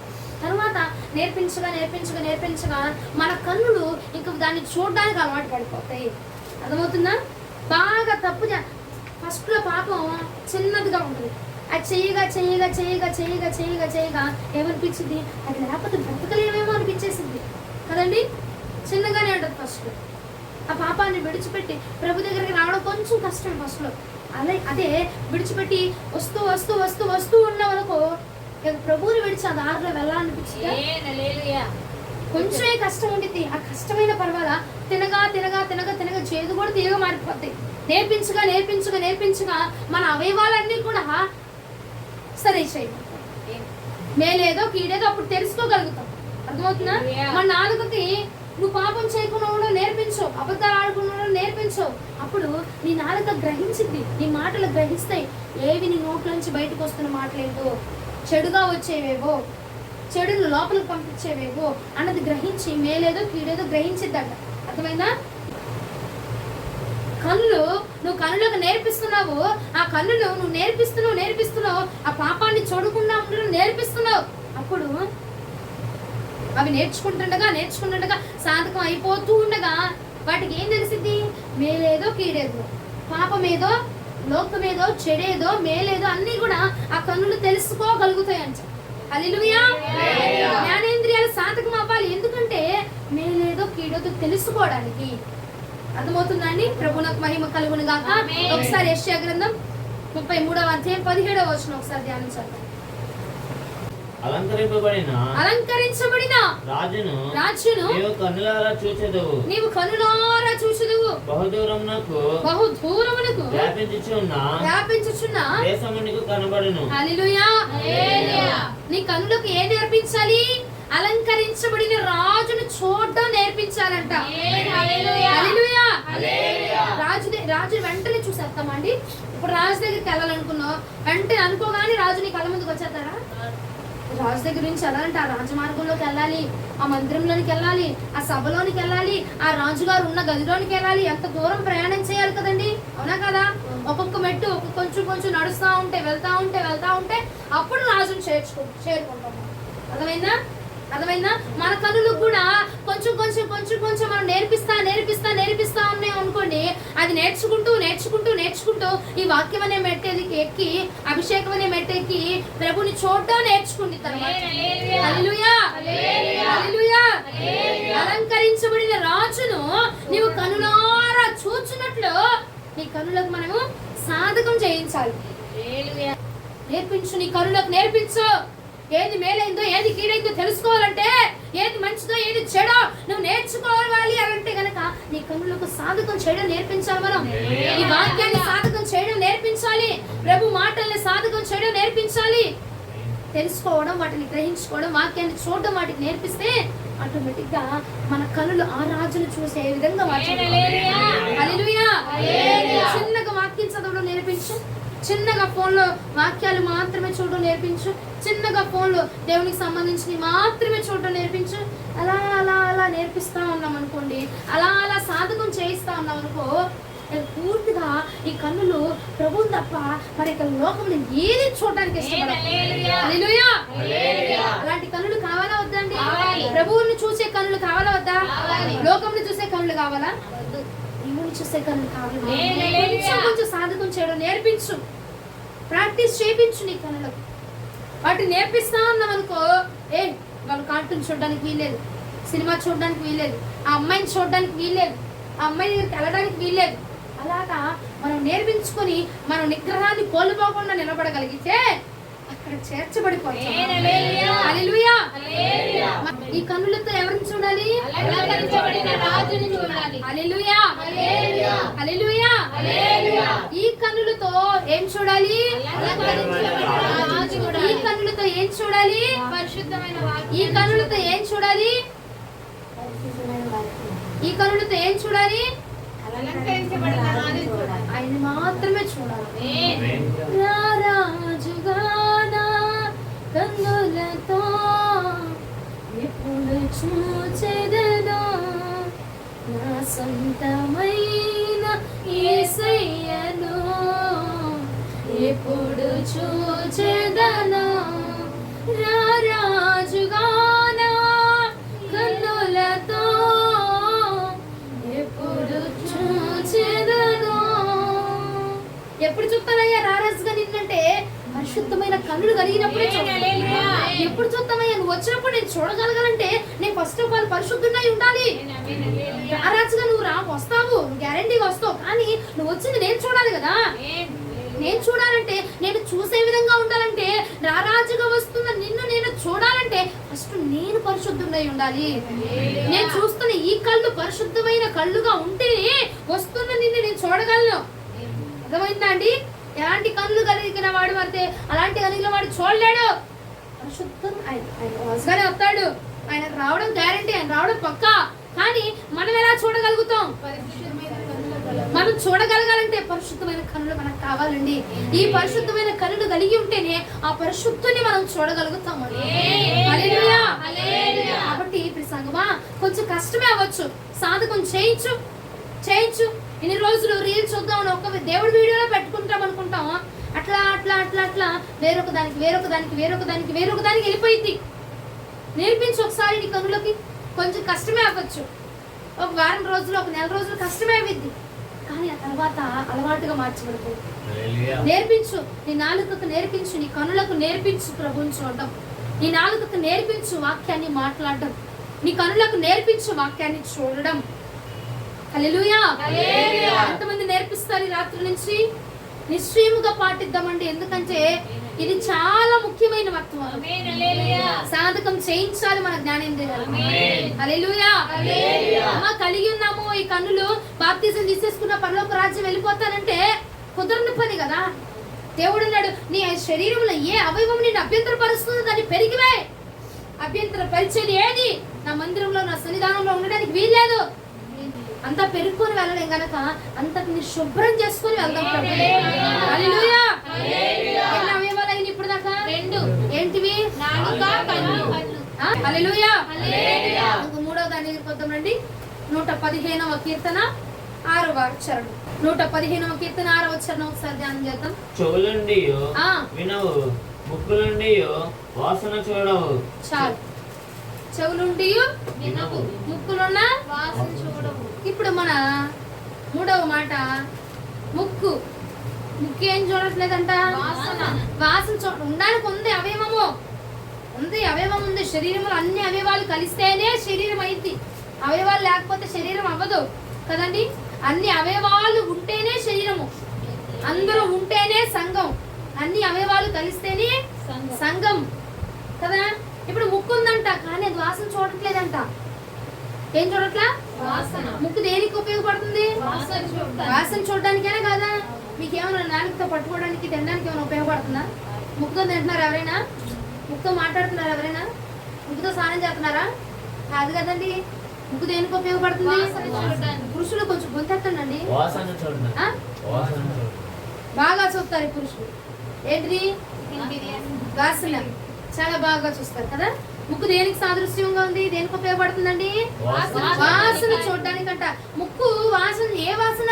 తర్వాత నేర్పించగా నేర్పించగా నేర్పించగా మన కన్నులు ఇంకా దాన్ని చూడడానికి అలవాటు పడిపోతాయి. అర్థమవుతుందా? బాగా తప్పు ఫస్ట్ లో పాపం చిన్నదిగా ఉంటుంది, అది చేయగా చేయగా చేయగా చేయగా చేయగా చేయగా ఏమనిపించింది? అది లేకపోతే బ్రతకలేమేమో అనిపించేసింది కదండి. చిన్నగానే ఉంటుంది ఫస్ట్. ఆ పాపాన్ని విడిచిపెట్టి ప్రభు దగ్గరికి రావడం కొంచెం కష్టం ఫస్ట్ లో. అదే విడిచిపెట్టి వస్తూ వస్తూ వస్తూ వస్తూ ఉన్న వరకు ప్రభువుని విడిచి ఆ దారిలో వెళ్ళాలనిపించింది. కొంచెమే కష్టం ఉండిద్ది, ఆ కష్టమైన పర్వాలా తినగా తినగా తినగా తినగా చేదు కూడా తీయగా మారిపోతాయి. నేర్పించగా నేర్పించగా నేర్పించగా మన అవయవాలన్నీ కూడా సరే చేయబడతాయి. మేలేదో కీడేదో అప్పుడు తెలుసుకోగలుగుతాం. అర్థమవుతుందా? మన నాలుగుకి నువ్వు పాపం చేయకుండా ఉండడం నేర్పించు, అబద్ధాలు ఆడకుండా ఉండడం నేర్పించు. అప్పుడు నీ నాలుక గ్రహించింది, నీ మాటలు గ్రహిస్తాయి. ఏవి నీ నోట్ల నుంచి బయటకు వస్తున్న మాటలేదో, చెడుగా వచ్చేవేవో, చెడును లోపలికి పంపించేవేవో అన్నది గ్రహించి మేలేదో కీడేదో గ్రహించిద్దంట. అర్థమైందా? కన్నులు నువ్వు కన్నులకు నేర్పిస్తున్నావు, ఆ కన్నులు నువ్వు నేర్పిస్తున్నావు ఆ పాపాన్ని చూడకుండా ఉండడం నేర్పిస్తున్నావు. అప్పుడు అవి నేర్చుకుంటుండగా సాధకం అయిపోతూ ఉండగా వాటికి ఏం తెలిసింది? మేలేదో కీడేదో, పాపమేదో లోకమేదో చెడేదో మేలేదో అన్ని కూడా ఆ కన్నులు తెలుసుకోగలుగుతాయి అంట. హల్లెలూయా. జ్ఞానేంద్రియాలు సాధకం అవ్వాలి. ఎందుకంటే మేలేదో కీడేదో తెలుసుకోవడానికి. అర్థమవుతుందండి? ప్రభువునకు మహిమ కలుగును గాక. ఒకసారి యెషయా గ్రంథం 33వ అధ్యాయం 17వ వచనం ఒకసారి ధ్యానించండి. అలంకరింపబడిన రాజును నీవు కన్నులారా చూచెదవు. నీవు కనులారా చూచెదవు. బహుదూరమునకు వ్యాపించుచున్న దేశము నీకు కనబడును. హల్లెలూయా. నీ కన్నులకు ఏం నేర్పించాలి? అలంకరించబడిన రాజును చూడడం నేర్పించాలంట. హల్లెలూయా. రాజు వెంటనే చూసేస్తామండి. ఇప్పుడు రాజు దగ్గరికి వెళ్ళాలనుకున్నావు, వెంటనే అనుకోగానే రాజు నీ కళ్ళ ముందుకు వచ్చేస్తారా? రాజు దగ్గర నుంచి వెళ్ళాలంటే ఆ రాజమార్గంలోకి వెళ్ళాలి, ఆ మందిరంలోనికి వెళ్ళాలి, ఆ సభలోనికి వెళ్ళాలి, ఆ రాజుగారు ఉన్న గదిలోనికి వెళ్ళాలి. ఎంత దూరం ప్రయాణం చేయాలి కదండి, అవునా కదా? ఒక్కొక్క మెట్టు కొంచెం కొంచెం నడుస్తూ వెళ్తా ఉంటే అప్పుడు రాజును చేరుకుంటాం. అర్థమైందా? మన కనులకు కూడా కొంచెం మనం నేర్పిస్తా ఉన్నాయి అనుకోండి. అది నేర్చుకుంటూ ఈ వాక్యం అనే మెట్టేది ఎక్కి, అభిషేకం అనే మెట్టెక్కి ప్రభుని చూడటం నేర్చుకుంది. హల్లెలూయా. అలంకరించబడిన రాజును నీవు కనులారా చూచున్నట్లు నీ కనులకు మనము సాధకం చేయించాలి. నేర్పించు, నీ కనులకు నేర్పించు. ఏది మేలైందో ఏది కీడైందో తెలుసుకోవాలంటే, ఏది మంచిదో ఏది చెడో నువ్వు నేర్చుకోవాలి అంటే గనక నీ కన్నులకు సాధకం చేయడం నేర్పించాలి. మనం ఈ వాక్యాన్ని సాధకం చేయడం నేర్పించాలి. ప్రభు మాటల్ని సాధకం చేయడం నేర్పించాలి. తెలుసుకోవడం, వాటిని గ్రహించుకోవడం, వాక్యాన్ని చూడడం, వాటికి నేర్పిస్తే ఆటోమేటిక్ గా మన కన్నులు ఆ రాజును చూసే విధంగా చిన్నగా వాక్యం చదవడం నేర్పించు. చిన్నగా ఫోన్లో వాక్యాలు మాత్రమే చూడడం నేర్పించు. చిన్నగా ఫోన్లో దేవునికి సంబంధించి మాత్రమే చూడడం నేర్పించు. అలా నేర్పిస్తా ఉన్నాం అనుకోండి, అలా సాధకం చేయిస్తా ఉన్నాం అనుకో, పూర్తిగా ఈ కన్నులు ప్రభువుని తప్ప మరి ఇక్కడ లోకంలో ఏది చూడడానికి ఇష్టపడదు. అలాంటి కన్నులు కావాలా వద్దండి? ప్రభువుని చూసే కన్నులు కావాలా వద్దా? లోకంని చూసే కన్నులు కావాలా? దేవుని చూసే కన్నులు కావాలి. కొంచెం సాధకం చేయడం నేర్పించు, ప్రాక్టీస్ చేయించు నీ కన్నులకు. వాటిని నేర్పిస్తా ఉన్నాం అనుకో, వాళ్ళు కార్టూన్ చూడడానికి వీల్లేదు, సినిమా చూడడానికి వీల్లేదు, ఆ అమ్మాయిని చూడడానికి వీల్లేదు, ఆ అమ్మాయి దగ్గరికి వెళ్ళడానికి వీల్లేదు. అలాగా మనం నేర్పించుకొని మనం నిగ్రహాన్ని కోల్పోకుండా నిలబడగలిగితే అక్కడ చేర్చబడిపోతాం. హల్లెలూయా. ఈ కన్నులతో ఎవరిని చూడాలి? హల్లెలూయా. హల్లెలూయా. ఈ కన్నులతో ఏం చూడాలి? ఈ కన్నులతో ఏం చూడాలి? పరిశుద్ధమైన వాక్యం. ఈ కన్నులతో ఏం చూడాలి? ఈ కన్నులతో ఏం చూడాలి? ఆయన మాత్రమే చూడాలి. రాజుగానా కన్నులతో ఎప్పుడు చూచెదను, నా సొంతమైన యేసయ్యను ఎప్పుడు చూచెదను. రాజుగానా కన్నులతో ఎప్పుడు చూస్తానయ్యా రారాజుగా నిన్నంటే పరిశుద్ధమైన కన్నులు కలిగినప్పుడే చూడాలి. ఎప్పుడు చూస్తానయ్యా నువ్వు వచ్చినప్పుడు నేను చూడగలగాలంటే నేను ఫస్ట్ ఆఫ్ ఆల్ పరిశుద్ధంగా ఉండాలి. రారాజుగా నువ్వు వస్తావు, గ్యారంటీగా వస్తావు, కానీ నువ్వు వచ్చింది నేను చూడాలి కదా. నేను చూడాలంటే, నేను చూసే విధంగా ఉండాలంటే, రారాజుగా వస్తున్న నిన్ను నేను చూడాలంటే ఫస్ట్ నేను పరిశుద్ధంగా ఉండాలి. నేను చూస్తున్న ఈ కళ్ళు పరిశుద్ధమైన కళ్ళుగా ఉంటేనే వస్తున్న నిన్ను నేను చూడగలను. అర్థమైందా అండి? ఎలాంటి కళ్ళు కలిగిన వాడు అయితే అలాంటి కలిగిన వాడు చూడలేడు. పరిశుద్ధం ఆయన వస్తాడు, ఆయన రావడం గ్యారంటీ, ఆయన రావడం పక్కా. కానీ మనం ఎలా చూడగలుగుతాం? మనం చూడగలగాలంటే పరిశుద్ధమైన కన్నులు మనకు కావాలండి. ఈ పరిశుద్ధమైన కన్నులు కలిగి ఉంటేనే ఆ పరిశుద్ధాన్ని మనం చూడగలుగుతాం. కాబట్టి ఇప్పుడు సంగమా కొంచెం కష్టమే అవ్వచ్చు, సాధకం చేయించు. ఇన్ని రోజులు రీల్స్ చూద్దాం, ఒక దేవుడి వీడియోలో పెట్టుకుంటాం అనుకుంటాం. అట్లా వేరొక దానికి వెళ్ళిపోయింది. నేర్పించు ఒకసారి నీ కన్నులకి. కొంచెం కష్టమే అవ్వచ్చు, ఒక వారం రోజులు, ఒక నెల రోజులు కష్టమే అవిద్ది, కానీ ఆ తర్వాత అలవాటుగా మార్చబడుతుంది. నేర్పించు, నీ నాలుకకు నేర్పించు, నీ కన్నులకు నేర్పించు ప్రభువుని చూడడం. నీ నాలుకకు నేర్పించు వాక్యాన్ని మాట్లాడడం. నీ కన్నులకు నేర్పించు వాక్యాన్ని చూడడం. హల్లెలూయా. ఎంతమంది నేర్పిస్తారు ఈ రాత్రి నుంచి? నిశ్చయముగా పాటిద్దామండి. ఎందుకంటే ఇది చాలా ముఖ్యమైన వర్తమానం. ఆమేన్. హల్లెలూయా. సాధకం చేయించాలి మన జ్ఞానేంద్రియాలు. ఆమేన్. హల్లెలూయా. హల్లెలూయా. అమ్మ కలిగి ఉన్నాము ఈ కన్నులు బాప్తిజం తీసేసుకున్న పరలోక రాజ్యం వెళ్ళిపోతానంటే కుదరని పని కదా. దేవుడు అన్నాడు, నీ శరీరంలో ఏ అవయవం నేను అభ్యంతరపరుస్తుందో దాన్ని పెరిగివే. అభ్యంతర పరిచేది ఏది నా మందిరంలో నా సన్నిధానంలో ఉండడానికి వీల్లేదు. అంతా పెరుక్కొని వెళ్ళలేం గనక అంతటిని శుభ్రం చేసుకొని వెళ్దాం. హల్లెలూయా. ఎన్ని అవయవాలు అయినాయి ఇప్పుడు దాకా? 2. ఏంటివి? నాలుక, కన్ను. హల్లెలూయా. హల్లెలూయా. ఇంకో మూడో దాని దగ్గరికి వద్దాం రండి. 115వ కీర్తన 6వ చరణం. 115వ కీర్తన 6వ చరణం ఒకసారి ధ్యానం చేద్దాం. చెవులుండి ఆ. వినవు, ముక్కులుండి వాసన చూడవు. చాలు. చెవులుండి వినవు, ముక్కులున్న వాసన చూడవు. ఇప్పుడు మన మూడవ మాట ముక్కు. ముక్కు ఏం చూడట్లేదంట? వాసన. వాసన ఉండడానికి ఉంది అవయవము ఉంది. అవయవం ఉంది. శరీరంలో అన్ని అవయవాలు కలిస్తేనే శరీరం అయింది. అవయవాలు లేకపోతే శరీరం అవ్వదు కదండి. అన్ని అవయవాలు ఉంటేనే శరీరము. అందరూ ఉంటేనే సంఘం. అన్ని అవయవాలు కలిస్తేనే సంఘం కదా. ఇప్పుడు ముక్కు ఉందంట కానీ అది వాసన చూడట్లేదంట. ఏం చూడట్లా? వాసన. ముక్కు దేనికి ఉపయోగపడుతుంది? వాసన చూడడానికి. వాసన చూడడానికేనా కాదా? మీకు ఏమైనా నాలుగుతో పట్టుకోవడానికి తినడానికి ఏమైనా ఉపయోగపడుతుందా? ముక్కుతో తింటున్నారా ఎవరైనా? ముక్కుతో మాట్లాడుతున్నారా ఎవరైనా? ముక్కుతో స్నానం చేస్తున్నారా? కాదు కదండి. ముక్కు దేనికి ఉపయోగపడుతుంది? వాసన చూడడానికి. పురుషులు కొంచెం గొంతెత్తండి. వాసన చూడండి. ఆ? వాసన చూడండి. బాగా చూస్తారు ఈ పురుషులు. ఏంటిది? వాసన చాలా బాగా చూస్తారు కదా. ముక్కు దేనికి సాదృశ్యంగా ఉంది? దేనికి ఉపయోగపడుతుందండి? వాసన. వాసన చూడడానికంట. ముక్కు వాసన ఏ వాసన?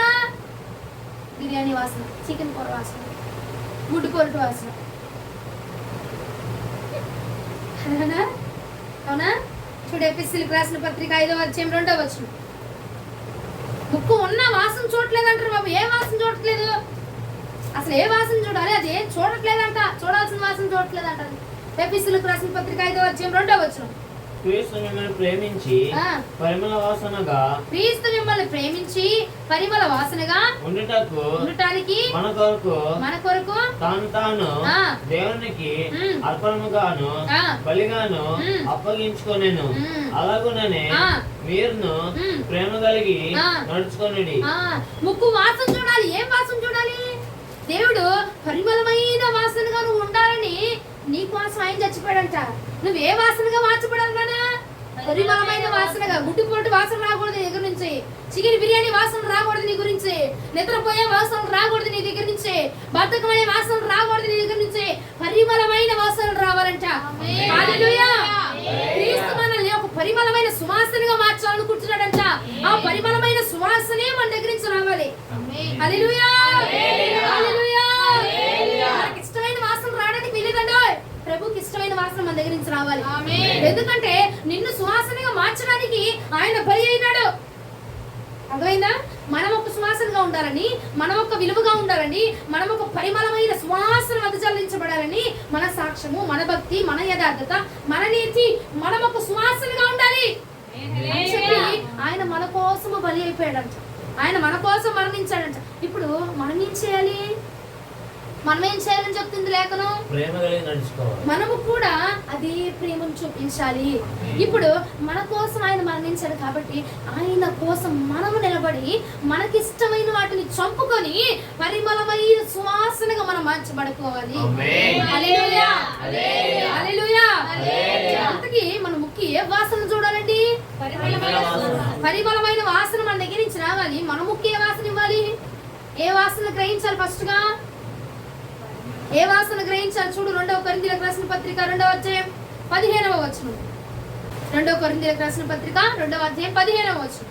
బిర్యానీ వాసన, చికెన్ కూర వాసన, గుడ్డు పొరటు వాసన. అవునా? అవునా? చూడు ఎపిసిలకు రాసిన పత్రిక 5వ అధ్యాయం 2వ వచనం. ముక్కు ఉన్న వాసన చూడట్లేదంటారు బాబు. ఏ వాసన చూడట్లేదు? అసలు ఏ వాసన చూడాలి? అది ఏం చూడట్లేదంట. చూడాల్సిన వాసన చూడట్లేదంట. ఎపిసిలకు రాసిన పత్రిక 5వ అధ్యాయం 2వ వచనం. క్రీస్తు మిమ్మల్ని ప్రేమించి ఆ. పరిమళ వాసనగా క్రీస్తు మిమ్మల్ని ప్రేమించి పరిమళ వాసనగా ఉండుటకు ఉండటానికి మన కొరకు తాను ఆ. దేవునికి ఉమ్. అర్పణముగాను ఆ. బలిగాను ఉమ్. అప్పగించుకొనెను. ఉమ్. అలాగుననే ఆ. మీరును ఉమ్. ప్రేమ కలిగి ఆ. నడుచుకొనుడి. ముక్కు వాసన చూడాలి. ఏం వాసన చూడాలి? దేవుడు పరిమళమైన వాసనగా నువ్వు ఉండాలని నీ కోసం ఆయన చచ్చిపోయాడంట. నువ్వు ఏ వాసనగా మార్చబడాలి నానా? పరిమళమైన వాసనగా. గుడ్డుపోటు వాసన రాకూడదు నీ దగ్గర నుంచి. చికెన్ బిర్యానీ వాసన రాకూడదు నీ గురించి. నిద్రపోయే వాసన రాకూడదు నీ దగ్గర నుంచి. బద్ధకమైన వాసన రాకూడదు నీ దగ్గర నుంచి. పరిమళమైన వాసన రావాలంట. హల్లెలూయా. క్రీస్తు మనల్ని ఒక పరిమళమైన సువాసనగా మార్చాలనుకుంటున్నాడంట. ఆ పరిమళమైన సువాసనే మన దగ్గర నుంచి రావాలి. హల్లెలూయా. హల్లెలూయా. మనకి ఇష్టమైన వాసన రావడానికి వీలేదండి. ప్రభుకి ఇష్టమైన వాసన మన దగ్గర నుంచి రావాలి. ఎందుకంటే నిన్ను సువాసనగా మార్చడానికి ఆయన బలి అయినాడు. అర్థమైందా? మనం ఒక సువాసనగా ఉండాలని, మనం ఒక విలువగా ఉండాలని, మనం ఒక పరిమళమైన సువాసన వెదజల్లించబడాలని, మన సాక్ష్యము, మన భక్తి, మన యథార్థత, మన నీతి, మనం ఒక సువాసనగా ఉండాలి అని చెప్పి ఆయన మన కోసము బలి అయిపోయాడంట. ఆయన మన కోసం మరణించాడంట. ఇప్పుడు మనం ఏం చేయాలి? మనం ఏం చేయాలని చెప్తుంది లేఖనం? ప్రేమ కలిగి నడుచుకోవాలి. మనము కూడా అదే ప్రేమను చూపించాలి. ఇప్పుడు మన కోసం ఆయన మరణించాడు కాబట్టి ఆయన కోసం మనము నిలబడి మనకిష్టమైన వాటిని చంపుకొని పరిమళమైన సువాసనగా మనం మార్చబడుకోవాలి. ఆమేన్. హల్లెలూయా. హల్లెలూయా. హల్లెలూయా. హల్లెలూయా. అంతకీ మన ముక్కు ఏ వాసన చూడాలండి? పరిమళమైన వాసన. పరిమళమైన వాసన మన దగ్గర నుంచి రావాలి. మన ముక్కు ఏ వాసన ఇవ్వాలి? ఏ వాసన గ్రహించాలి? ఫస్ట్ గా ఏ వాసన గ్రహించాలి? చూడు 2వ కొరింథీయులకు రాసిన పత్రిక 2వ అధ్యాయం 15వ వచనం. 2వ కొరింథీయులకు రాసిన పత్రిక 2వ అధ్యాయం 15వ వచనం.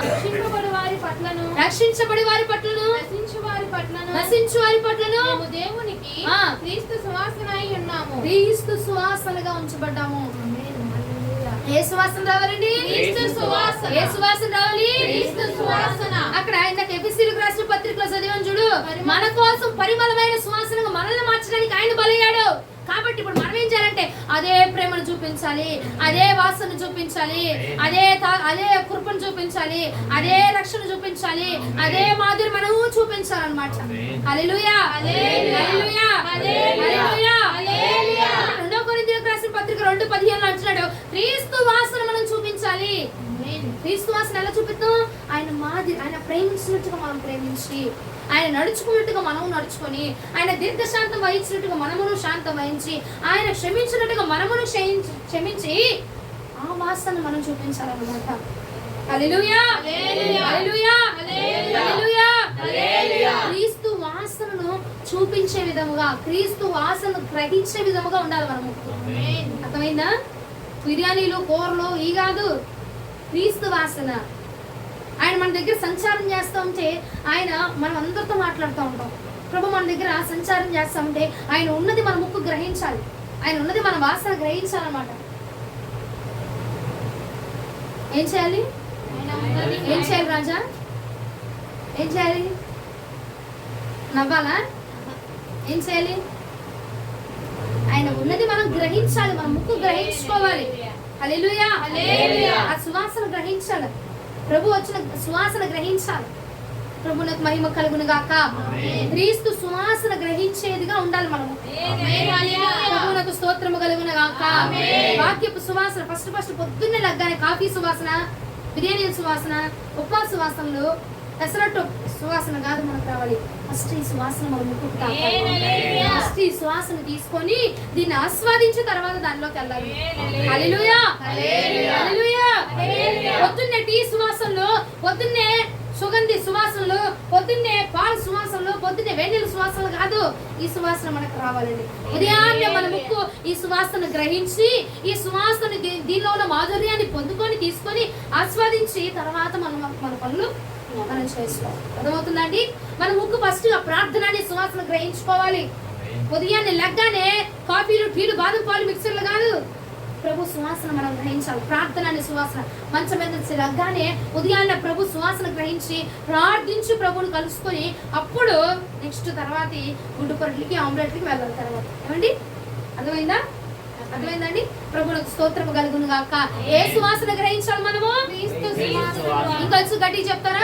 రక్షింపబడు వారి పట్లను, రక్షించబడి వారి పట్లను, నశించు వారి పట్లను, నశించు వారి పట్లను మేము దేవునికి ఆ. క్రీస్తు సువాసన అయి ఉన్నాము. క్రీస్తు సువాసనగా ఉంచబడ్డాము. ఏ సువాసన రావాలండి? క్రీస్తు సువాసన. ఏ సువాసన రావాలి? క్రీస్తు సువాసన. అక్కడ ఆయన ఎఫెసీయులకు రాసిన పత్రికలో చదివాను చూడు. మన కోసం పరిమళమైన సువాసనగా మనల్ని మార్చడానికి ఆయన బలయ్యాడు. కాబట్టి ఇప్పుడు మనం ఏం చేయాలంటే అదే ప్రేమను చూపించాలి, అదే వాసన చూపించాలి, అదే కృపను చూపించాలి, అదే రక్షణ చూపించాలి, అదే మాదిరి మనము చూపించాలన్నమాట. హల్లెలూయా హల్లెలూయా హల్లెలూయా. 2 కొరింథీయులకు రాసిన పత్రిక 2:15 అంటున్నాడు, క్రీస్తు వాసన మనం చూపించాలి. క్రీస్తు వాసన ఎలా చూపిద్దాం? ఆయన మాదిరి, ఆయన ప్రేమించినట్టుగా మనం ప్రేమించి, ఆయన నడుచుకున్నట్టుగా మనము నడుచుకొని, ఆయన దీర్ఘశాంతం వహించినట్టుగా మనమును శాంతం వహించి, ఆయన క్షమించినట్టుగా మనమును క్షమించి ఆ వాసన మనం చూపించాలన్నమాట. హల్లెలూయా హల్లెలూయా హల్లెలూయా. క్రీస్తు వాసనను చూపించే విధముగా, క్రీస్తు వాసనను గ్రహించే విధముగా ఉండాలి మనము. అర్థమైందా? బిర్యానీలు, కూరలు ఈ కాదు, క్రీస్తు వాసన. ఆయన మన దగ్గర సంచారం చేస్తూ ఉంటే ఆయన మనం అందరితో మాట్లాడుతూ ఉంటాం. ప్రభు మన దగ్గర సంచారం చేస్తూ ఉంటే ఆయన ఉన్నది మన ముక్కు గ్రహించాలి, ఆయన ఉన్నది మన వాసన గ్రహించాలన్నమాట. ఏం చేయాలి? ఏం చేయాలి రాజా? ఏం చేయాలి? నవ్వాలా? ఏం చేయాలి? ఆయన ఉన్నది మనం గ్రహించాలి, మన ముక్కు గ్రహించుకోవాలి. హల్లెలూయా హల్లెలూయా. ఆ సువాసన గ్రహించాలి, ప్రభు వచ్చిన సువాసన గ్రహించాలి. ప్రభువునకు మహిమ కలుగును గాక. క్రీస్తు సువాసన గ్రహించేదిగా ఉండాలి మనము. ప్రభువునకు స్తోత్రము కలుగును గాక. వాక్యపు సువాసన ఫస్ట్ పొద్దున్నే లగ్గానే కాఫీ సువాసన, బిర్యానీ సువాసన, ఉప్మా సువాసనలు, పెసరట్టు సువాసన కాదు మనకు రావాలి. ఫస్ట్ ఈ సువాసన మన ముక్కుకు తాకాలి. ఫస్ట్ ఈ సువాసన తీసుకొని దీన్ని ఆస్వాదించిన తర్వాత దానిలోకి వెళ్ళాలి. హల్లెలూయా హల్లెలూయా. పొద్దున్నే టీ సువాసనలు, పొద్దున్నే సుగంధి సువాసనలు, పొద్దున్నే పాల సువాసనలు, పొద్దున్నే వేణీల సువాసనలు కాదు, ఈ సువాసన మనకు రావాలండి. ఉదయాన్నే మన ముక్కు ఈ సువాసన గ్రహించి, ఈ సువాసన దీనిలో ఉన్న మాధుర్యాన్ని పొందుకొని తీసుకొని ఆస్వాదించి తర్వాత మన పనులు మనం చేసుకోవాలి. అర్థమవుతుందండి? మన ముక్కు ఫస్ట్ గా ప్రార్థన అనే సువాసన గ్రహించుకోవాలి. ఉదయాన్నే లెగ్గానే కాఫీలు, టీలు, బాదం పాలు, మిక్సర్లు కాదు, ప్రభు సువాసన మనం గ్రహించాలి. ప్రార్థన అనే సువాసన మంచం మీద లగ్గానే ఉదయాన్నే ప్రభు సువాసన గ్రహించి ప్రార్థించి ప్రభుని కలుసుకొని అప్పుడు నెక్స్ట్ తర్వాత గుడ్డు పొరట్లకి, ఆమ్లెట్లకి వెళ్ళాలి. తర్వాత ఏమండి? అర్థమైందా? అర్థమైందండి? ప్రభువులకు స్తోత్రము కలుగును గాక. ఏ సువాసన గ్రహించాలి మనము? ఇంకొంచెం గట్టిగా చెప్తారా?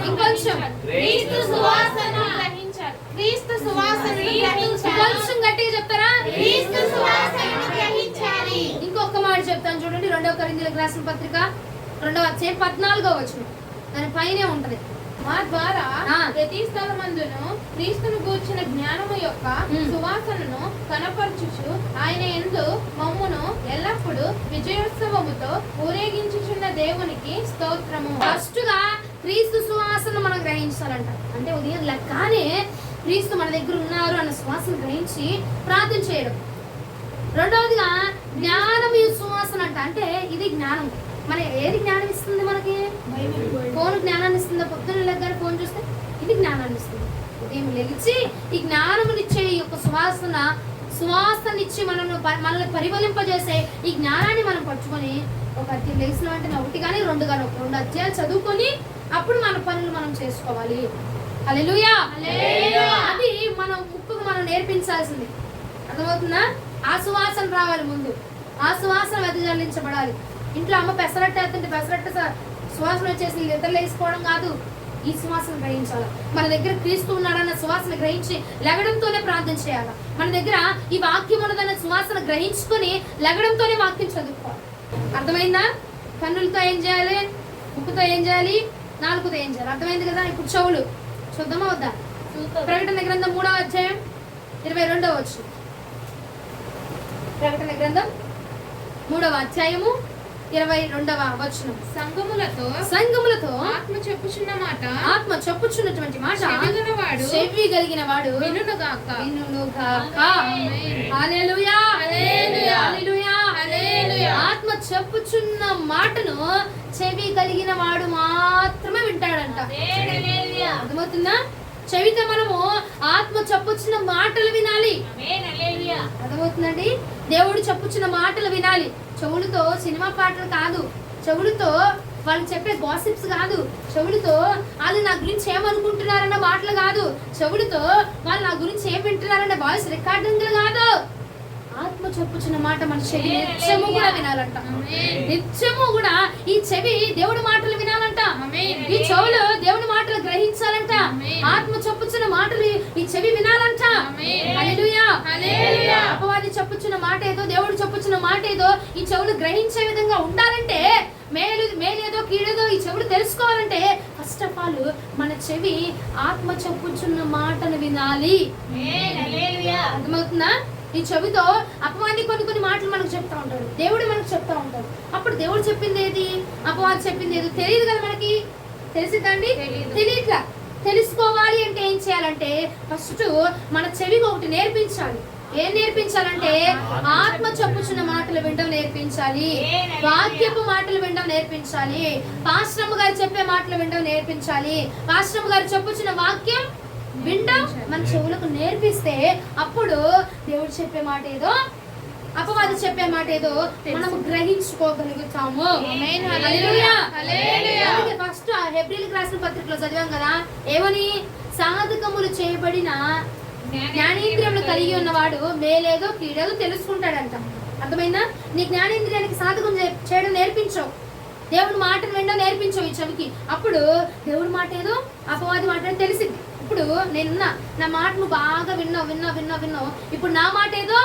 ఇంకొంచెం ఇంకొంచెం గట్టిగా చెప్తారా? ఇంకొక మాట చెప్తాను చూడండి. 2 కొరింథీయులకు రాసిన పత్రిక 2:14 దాని పైనే ఉంటది. మా ద్వారా ప్రతి స్థలమందును క్రీస్తును గూర్చిన జ్ఞానము యొక్క సువాసనను కనపరచుచు ఆయన యందు మమ్మును ఎల్లప్పుడూ విజయోత్సవముతో ఊరేగించుచున్న దేవునికి స్తోత్రము. ఫస్ట్ గా క్రీస్తు సువాసన మనం గ్రహించాలంట. అంటే ఉదయం లెక్కనే క్రీస్తు మన దగ్గర ఉన్నారు అన్న సువాసన గ్రహించి ప్రార్థన చేయడం. రెండవదిగా జ్ఞానం ఈ సువాసన అంట. అంటే ఇది జ్ఞానం. మన ఏది జ్ఞానం ఇస్తుంది మనకి? ఫోన్ జ్ఞానాన్ని ఇస్తుందా? పొద్దున్న లెగ్గానే ఫోన్ చూస్తే ఇది జ్ఞానాన్ని ఇస్తుంది. ఉదయం లెగిచి ఈ జ్ఞానమునిచ్చే ఈ యొక్క సువాసనిచ్చి మనల్ని పరిమళింపజేసే ఈ జ్ఞానాన్ని మనం పట్టుకొని ఒక లేచిన వెంటనే 1 కానీ 2 కానీ 2 అధ్యాయాలు చదువుకొని అప్పుడు మన పనులు మనం చేసుకోవాలి. హల్లెలూయా. అది మన ముక్కుకు మనం నేర్పించాల్సింది. అర్థమవుతుందా? ఆ సువాసన రావాలి ముందు, ఆ సువాసన వెదజల్లించబడాలి. ఇంట్లో అమ్మ పెసరట్టు వేస్తుంటే పెసరట్టు సువాసన వచ్చేసి ఇతరులు వేసుకోవడం కాదు, ఈ సువాసన గ్రహించాలి. మన దగ్గర క్రీస్తు ఉన్నాడన్న సువాసన గ్రహించి లెగడంతోనే ప్రార్థన చేయాలి. మన దగ్గర ఈ వాక్యం ఉన్నదన్న సువాసన గ్రహించుకొని లెగడంతోనే వాక్యం చదువుకోవాలి. అర్థమైందా? కన్నులతో ఏం చేయాలి? ముక్కుతో ఏం చేయాలి? నాలుగుతో ఏం చేయాలి? అర్థమైంది కదా? ఇప్పుడు చెవులు చూద్దామా వద్దా? ప్రకటన గ్రంథం 3వ అధ్యాయం 22వ వచనం. ప్రకటన గ్రంథం 3వ అధ్యాయము 22వ వచనం. సంఘములతో ఆత్మ చెప్పుచున్నటువంటి మాట చెవి కలిగిన వాడు వినుగాక. హల్లెలూయా హల్లెలూయా హల్లెలూయా. ఆత్మ చెప్పుచున్న మాటను చెవి కలిగిన వాడు మాత్రమే వింటాడంట. అర్థమవుతుందా? చెవితో మనము ఆత్మ చెప్పుచున్న మాటలు వినాలి. అర్థమవుతుందండి? దేవుడు చెప్పుచున్న మాటలు వినాలి. చెవులతో సినిమా పాటలు కాదు, చెవులతో వాళ్ళు చెప్పే గాసిప్స్ కాదు, చెవులతో వాళ్ళు నా గురించి ఏమనుకుంటున్నారన్న మాటలు కాదు, చెవులతో వాళ్ళు నా గురించి ఏం వింటున్నారన్న వాయిస్ రికార్డింగ్లు కాదు, ఆత్మ చెప్పుచున్న మాట మన చెవి నిత్యము కూడా వినాలంట. నిత్యము కూడా ఈ చెవి దేవుడి మాటలు వినాలంట. ఈ చెవులు దేవుడి మాటలు గ్రహించాలంట. ఆత్మ చెప్పుచున్న మాటలు ఈ చెవి వినాలంట. హల్లెలూయా. అపవాది చెప్పుచున్న మాట ఏదో, దేవుడు చెప్పుచున్న మాట ఏదో ఈ చెవులు గ్రహించే విధంగా ఉండాలంటే, మేలేదో కీడేదో ఈ చెవులు తెలుసుకోవాలంటే ఫస్ట్ ఆఫ్ ఆల్ మన చెవి ఆత్మ చెప్పుచున్న మాటను వినాలి. అర్థమవుతుందా? ఈ చెవితో అపవాది కొన్ని మాటలు మనకు చెప్తా ఉంటాడు, దేవుడు మనకు చెప్తా ఉంటాడు. అప్పుడు దేవుడు చెప్పింది ఏది, అపవాది చెప్పింది ఏది తెలియదు కదా మనకి. తెలిసిద్దండి? తెలియట్లా. తెలుసుకోవాలి అంటే ఏం చేయాలంటే ఫస్ట్ మన చెవికి ఒకటి నేర్పించాలి. ఏం నేర్పించాలంటే ఆత్మ చెప్పుచున్న మాటలు వినడం నేర్పించాలి, వాక్యపు మాటలు వినడం నేర్పించాలి, పాస్టమ్మ గారు చెప్పే మాటలు వినడం నేర్పించాలి. పాస్టమ్మ గారు చెప్పుచున్న వాక్యం వినడం మన చెవులకు నేర్పిస్తే అప్పుడు దేవుడు చెప్పే మాట ఏదో, అపవాది చెప్పే మాట ఏదో మనము గ్రహించుకోగలుగుతాము. ఫస్ట్ హెబ్రీయులకు రాసిన పత్రికలో చదివాం కదా, ఏమని? సాధకములు చేయబడిన జ్ఞానేంద్రియములు కలిగి ఉన్నవాడు మేలేదో కీడేదో తెలుసుకుంటాడంట. అర్థమైందా? నీ జ్ఞానేంద్రియానికి సాధకం చేయడం నేర్పించవు, దేవుడి మాటను వినడం నేర్పించవు ఈ చెవికి. అప్పుడు దేవుడి మాట ఏదో అపవాది మాట ఏదో తెలిసింది. ఇప్పుడు నేనున్నా, నా మాట నువ్వు బాగా విన్నావు. ఇప్పుడు నా మాట ఏదో,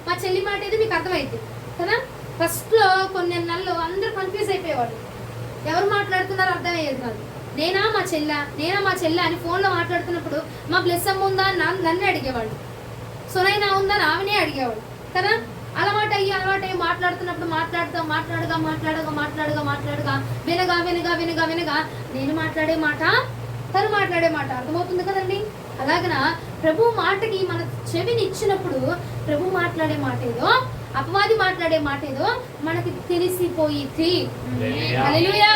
మా చెల్లి మాట ఏదో మీకు అర్థమైంది కదా. ఫస్ట్ లో కొన్ని నెలలు అందరూ కన్ఫ్యూజ్ అయిపోయేవాడు, ఎవరు మాట్లాడుతున్నారో అర్థమయ్యేది కాదు. నేనా మా చెల్ల అని ఫోన్లో మాట్లాడుతున్నప్పుడు మా బ్లెస్ అమ్మ ఉందా నన్నే అడిగేవాళ్ళు, సునైనా ఉందా ఆమెనే అడిగేవాళ్ళు కదా. అలవాటు అయ్యి మాట్లాడుతున్నప్పుడు మాట్లాడగా వినగా నేను మాట్లాడే మాట తను మాట్లాడే మాట అర్థమవుతుంది కదండి. అలాగన ప్రభు మాటకి మన చెవిని ఇచ్చినప్పుడు ప్రభు మాట్లాడే మాట ఏదో, అపవాది మాట్లాడే మాట ఏదో మనకి తెలిసిపోయింది. హల్లెలూయా.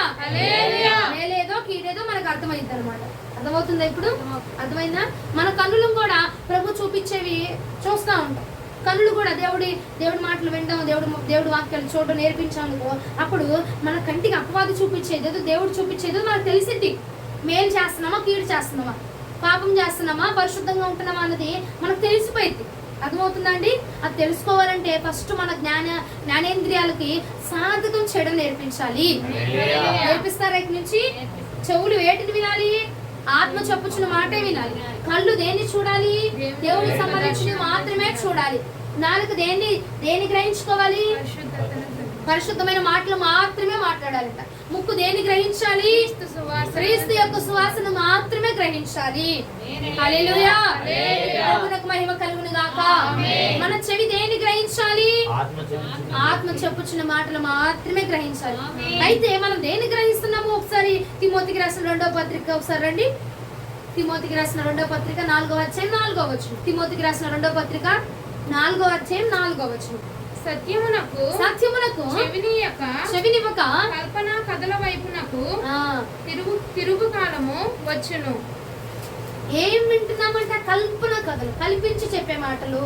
మేలేదో కీడేదో మనకు అర్థమైంది అనమాట. అర్థమవుతుందా? ఇప్పుడు అర్థమైందా? మన కన్నులు కూడా ప్రభు చూపించేవి చూస్తూ ఉంటాం. కన్నులు కూడా దేవుడి మాటలు వినడం, దేవుడి వాక్యాలు చూడడం నేర్పించాము. అప్పుడు మన కంటికి అపవాది చూపించేదేదో దేవుడు చూపించేదో మనకు తెలిసింది. మేలు చేస్తున్నామా కీడు చేస్తున్నామా, పాపం చేస్తున్నామా పరిశుద్ధంగా ఉంటున్నామా అన్నది మనకు తెలిసిపోయింది. అర్థమవుతుందా అండి? అది తెలుసుకోవాలంటే ఫస్ట్ మన జ్ఞానేంద్రియాలకి సాధకం చేయడం నేర్పించాలి. నేర్పిస్తారా? ఇక నుంచి చెవులు వేటిని వినాలి? ఆత్మ చెప్పుచున్న మాటే వినాలి. కళ్ళు దేన్ని చూడాలి? దేవుడికి సంబంధించి మాత్రమే చూడాలి. నాలుగు దేన్ని గ్రహించుకోవాలి? పరిశుద్ధమైన మాటలు మాత్రమే మాట్లాడాలంట. ముక్కు దేన్ని గ్రహించాలి? క్రీస్తు యొక్క సువాసన మాత్రమే గ్రహించాలి. హల్లెలూయా. ప్రభువునకు మహిమ కలుగును గాక. మన చెవి దేన్ని గ్రహించాలి? ఆత్మ చెప్పుచున్న మాటలు మాత్రమే గ్రహించాలి. అయితే మనం దేన్ని గ్రహిస్తున్నాము? ఒకసారి తిమోతికి రాసిన 2వ పత్రిక ఒకసారి రండి. తిమోతికి రాసిన 2వ పత్రిక 4వ అధ్యాయం 4వ వచనం. తిమోతికి రాసిన 2వ పత్రిక 4వ అధ్యాయం 4వ వచనం. సత్యమునకు చెవినివ్వక కల్పన కథల వైపునకు తిరుగు కాలము వచ్చును. ఏం వింటున్నామంటే కల్పన కథలు, కల్పించి చెప్పే మాటలు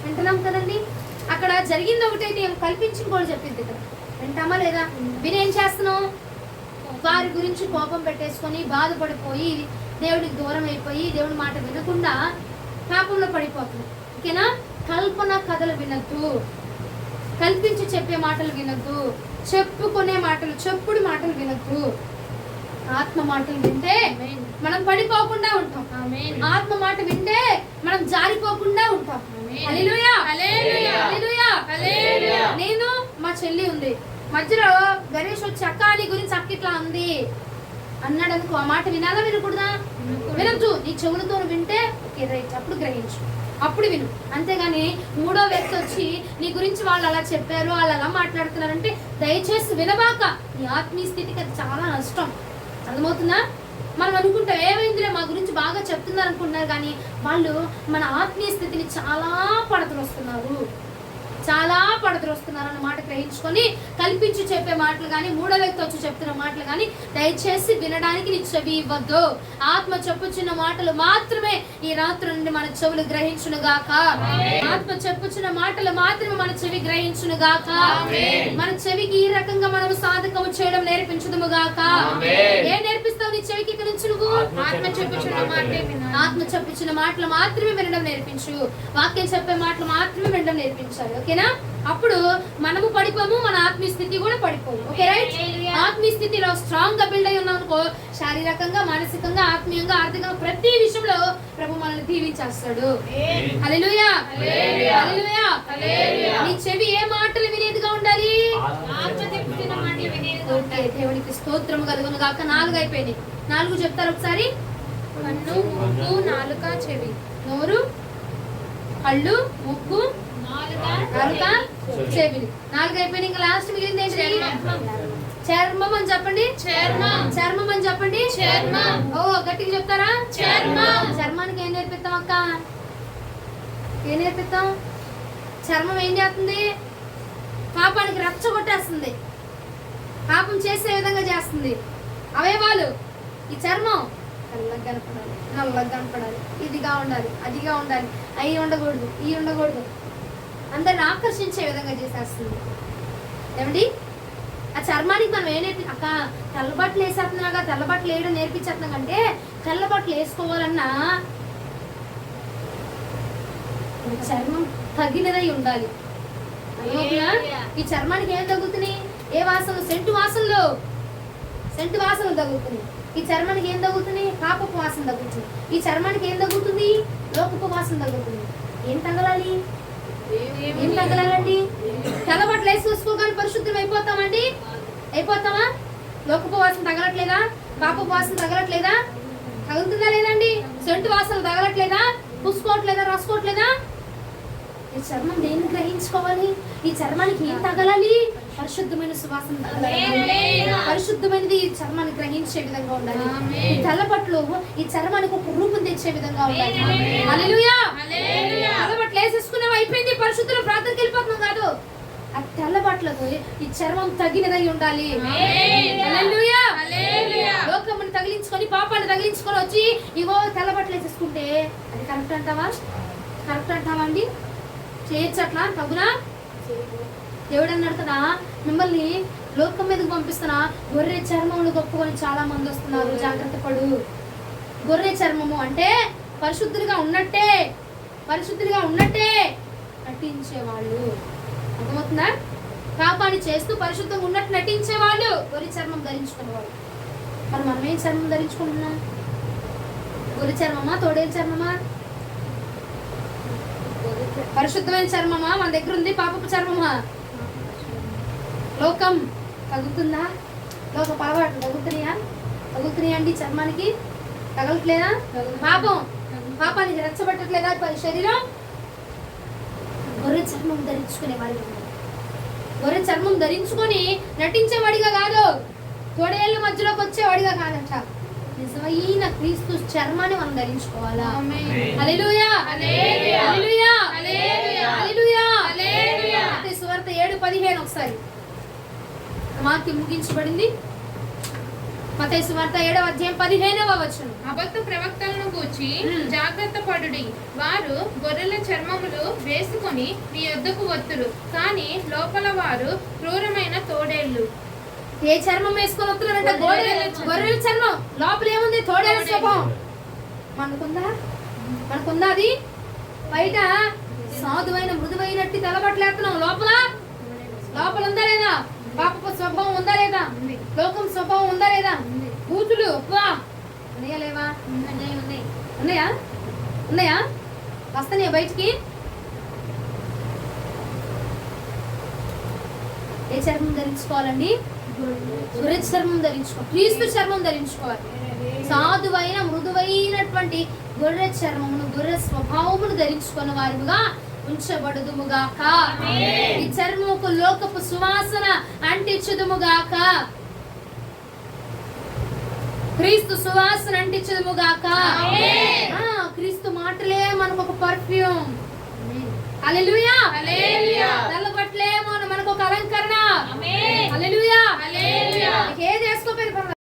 వింటున్నాం కదండి. అక్కడ జరిగింది ఒకటైతే ఏం కల్పించి కూడా చెప్పింది కదా, వింటామా లేదా? విని ఏం చేస్తున్నాం? వారి గురించి కోపం పెట్టేసుకొని బాధపడిపోయి దేవుడికి దూరం అయిపోయి దేవుడి మాట వినకుండా పాపంలో పడిపోతున్నాం. ఓకేనా? కల్పన కథలు వినద్దు, కల్పించి చెప్పే మాటలు వినద్దు, చెప్పుకునే మాటలు చెప్పుడు మాటలు వినద్దు. ఆత్మ మాటలు వింటే మనం పడిపోకుండా ఉంటాం. ఆత్మ మాట వింటే మనం జారిపోకుండా ఉంటాం. హల్లెలూయా. నేను మా చెల్లి ఉంది, మధ్యలో గణేష్ వచ్చి అక్క నీ గురించి అక్కిట్లా ఉంది అన్నాడు అనుకో, ఆ మాట వినాలా వినకూడదా? వినొద్దు. నీ చెవులతో వింటే ఓకే రైట్, అప్పుడు గ్రహించు, అప్పుడు విను. అంతేగాని మూడో వ్యక్తి వచ్చి నీ గురించి వాళ్ళు అలా చెప్పారు, వాళ్ళు అలా మాట్లాడుతున్నారంటే దయచేసి వినబాక. నీ ఆత్మీయ స్థితికి అది చాలా నష్టం. అర్థమవుతుందా? మనం అనుకుంటాం ఏమైందిలే మా గురించి బాగా చెప్తున్నారు అనుకుంటున్నారు, కానీ వాళ్ళు మన ఆత్మీయ స్థితిని చాలా పడతలు వస్తున్నారు అన్నమాట గ్రహించుకొని కల్పించి చెప్పే మాటలు కానీ మూడో వ్యక్తి వచ్చి చెప్తున్న మాటలు కానీ దయచేసి వినడానికి నీ చెవి ఇవ్వద్దు. ఆత్మ చెప్పుచున్న మాటలు మాత్రమే ఈ రాత్రి నుండి మన చెవులు గ్రహించును గాక. ఆత్మ చెప్పుచున్న మాటలు మాత్రమే మన చెవి గ్రహించును గాక. మన చెవికి ఈ రకంగా మనం సాధకము చేయడం నేర్పించుదుముగాక. ఆమేన్. ఏం నేర్పిస్తావు నీ చెవికి ఇక నుంచి నువ్వు? ఆత్మ చెప్పుచున్న మాటే వినాలి. ఆత్మ చెప్పుచున్న మాటలు మాత్రమే వినడం నేర్పించు. వాక్యం చెప్పే మాటలు మాత్రమే వినడం నేర్పించాలి. ఓకేనా? అప్పుడు మనము పడిపోము, మన ఆత్మీయ స్థితి కూడా పడిపోము. Okay right? ఆత్మీయ స్థితిలో స్ట్రాంగ్ గా బిల్డ్ అయి ఉన్నాం అనుకో, శారీరకంగా, మానసికంగా, ఆత్మీయంగా, ఆర్థికంగా ప్రతి విషయంలో ప్రభు మనల్ని దీవించేస్తాడు. హల్లెలూయా, హల్లెలూయా. నీ చెవి ఏ మాటలు వినేదిగా ఉండాలి? ఆత్మ చెప్పుచున్న మాటే వినేదిగా ఓకే, దేవునికి స్తోత్రము కలుగును గాక. 4 అయిపోయినాయి. 4 చెప్తారు ఒకసారి. కన్ను, ముక్కు, నాలుక, చెవి. నోరు, కళ్ళు, ముక్కు, నాలుక, చెవిలు. 4 అయిపోయినాయి. ఇంకా లాస్ట్ మిగిలింది ఏంటి? చర్మం అని చెప్పండి. చర్మం అని చెప్పండి. ఓ గట్టిగా చెప్తారా? చర్మానికి ఏం నేర్పిస్తాం అక్క? ఏం నేర్పిస్తాం? చర్మం ఏం చేస్తుంది? పాపానికి రెచ్చగొట్టేస్తుంది, పాపం చేసే విధంగా చేస్తుంది. అవయవాలు ఈ చర్మం తెల్లగా కనపడాలి, నల్లగా కనపడాలి, ఇదిగా ఉండాలి, అదిగా ఉండాలి, అవి ఉండకూడదు, ఈ ఉండకూడదు, అందరిని ఆకర్షించే విధంగా చేసేస్తుంది. ఏమండి? ఆ చర్మానికి మనం ఏ నేర్పి అక్క తెల్లబట్టలు వేసేస్తున్నాగా, తెల్లబట్టలు వేయడం నేర్పించేస్తున్నాం కంటే తెల్లబట్టలు వేసుకోవాలన్నా చర్మం తగినదై ఉండాలి. అర్థమవుతుందా? ఈ చర్మానికి ఏం తగ్గుతున్నాయి? ఏ వాసనలు? సెంటు వాసనలు తగ్గుతున్నాయి. ఈ చర్మానికి ఏం తగ్గుతున్నాయి? పాపపు వాసన తగ్గుతుంది. ఈ చర్మానికి ఏం తగ్గుతుంది? లోకపు వాసన తగ్గుతుంది. ఏం తగలాలి? ఏం తగలాలండి? తెల్లబట్టలు వేసి చూసుకోగానే పరిశుద్ధం అయిపోతామండి? అయిపోతామా? లోకపు వాసన తగలట్లేదా? పాపపు వాసన తగలట్లేదా? తగులుతుందా లేదండి? సెంటు వాసన తగలట్లేదా? పూసుకోవట్లేదా? రాసుకోవట్లేదా? ఈ చర్మం దేన్ని గ్రహించుకోవాలి? ఈ చర్మానికి ఏం తగలాలి? పరిశుద్ధమైన సువాసన తగలాలి. పరిశుద్ధమైనది ఈ చర్మాన్ని గ్రహించే విధంగా ఉండాలి. ఈ తెల్లబట్లు ఈ చర్మానికి ఒక రూపం తెచ్చే విధంగా ఉండాలి. హల్లెలూయా. తెల్లబట్లు వేసేసుకున్నావు, అయిపోయింది, పరిశుద్ధులు ప్రార్థనకి వెళ్ళిపోతున్నాం కాదు. ఆ తెల్లబట్లకు ఈ చర్మం తగినదై ఉండాలి. హల్లెలూయా. లోకముని తగిలించుకొని, పాపాన్ని తగిలించుకొని వచ్చి ఇవో తెల్లబట్లు వేసేసుకుంటే అది కరెక్ట్ అంటావా? కరెక్ట్ అంటావా అండి? చేయొచ్చు అట్లా? తగునా? దేవుడు అన్నాడు కదా, మిమ్మల్ని లోకం మీదకి పంపిస్తున్నా, గొర్రె చర్మములు గొప్పకొని చాలా మంది వస్తున్నారు, జాగ్రత్త పడు. గొర్రె చర్మము అంటే పరిశుద్ధులుగా ఉన్నట్టే నటించేవాళ్ళు. అర్థమవుతుందా? పాపాన్ని చేస్తూ పరిశుద్ధంగా ఉన్నట్టు నటించేవాళ్ళు గొర్రె చర్మం ధరించుకునేవాళ్ళు. మరి మనం ఏం చర్మం ధరించుకుంటున్నాం? గొర్రె చర్మమా, తోడేలు చర్మమా? పరిశుద్ధమైన చర్మమా మన దగ్గర ఉంది? పాపపు చర్మమా? లోకం తగ్గుతుందా? లోక పాపాలు తగ్గుతున్నాయా అండి? చర్మానికి తగలట్లేదా? పాపానికి రెచ్చబట్టట్లేదా శరీరం? గొర్రె చర్మం ధరించుకునేవాడిగా, గొర్రె చర్మం ధరించుకొని నటించేవాడిగా కాదు, తోడేళ్ళ మధ్యలోకి వచ్చేవాడిగా కాదంట. నిజమైన క్రీస్తు చర్మాన్ని మనం ధరించుకోవాలా? హల్లెలూయా, హల్లెలూయా, హల్లెలూయా. మత్తయి సువార్త 7:15 ఒకసారి వాక్యం ముగించబడింది. మత్తయి సువార్త 7వ అధ్యాయం 15వ వచనం. అబద్ధ ప్రవక్తలను గూర్చి జాగ్రత్త పడుడి. వారు గొర్రెల చర్మములు వేసుకొని మీ యొద్దకు వత్తురు, కానీ లోపల వారు క్రూరమైన తోడేళ్లు. ఏ చర్మం వేసుకొని వస్తున్నారంటే గొర్రెల చర్మం. లోపల ఏముంది? తోడేళ్ళ స్వభావం. మనకుందా అది? బయట సాధువైన మృదువైనట్టు తెల్లబట్టలేస్తున్నాం, లోపల ఉందా లేదా? పాపపు స్వభావం ఉందా లేదా? లోకం స్వభావం ఉందా లేదా? బూతులు ఉన్నాయా లేవా? ఉన్నాయా? వస్తున్నాయా బయటికి? ఏ చర్మం ధరించుకోవాలండి? గొర్రె చర్మం ధరించుకోవాలి, క్రీస్తు చర్మం ధరించుకోవాలి. సాధువైన మృదువైనటువంటి గొర్రె చర్మమును, గొర్రె స్వభావమును ధరించుకున్న వారుగా ఉంచబడుదుముగాక. ఈ చర్మముకు లోకపు సువాసన అంటించుదుముగాక. క్రీస్తు సువాసన అంటించుదుముగాక. క్రీస్తు మాటలే మనకు ఒక పర్ఫ్యూమ్. హల్లెలూయా. తెల్లబట్లే మనకు ఒక అలంకరణ. హల్లెలూయా. ఏది వేసుకోపోయి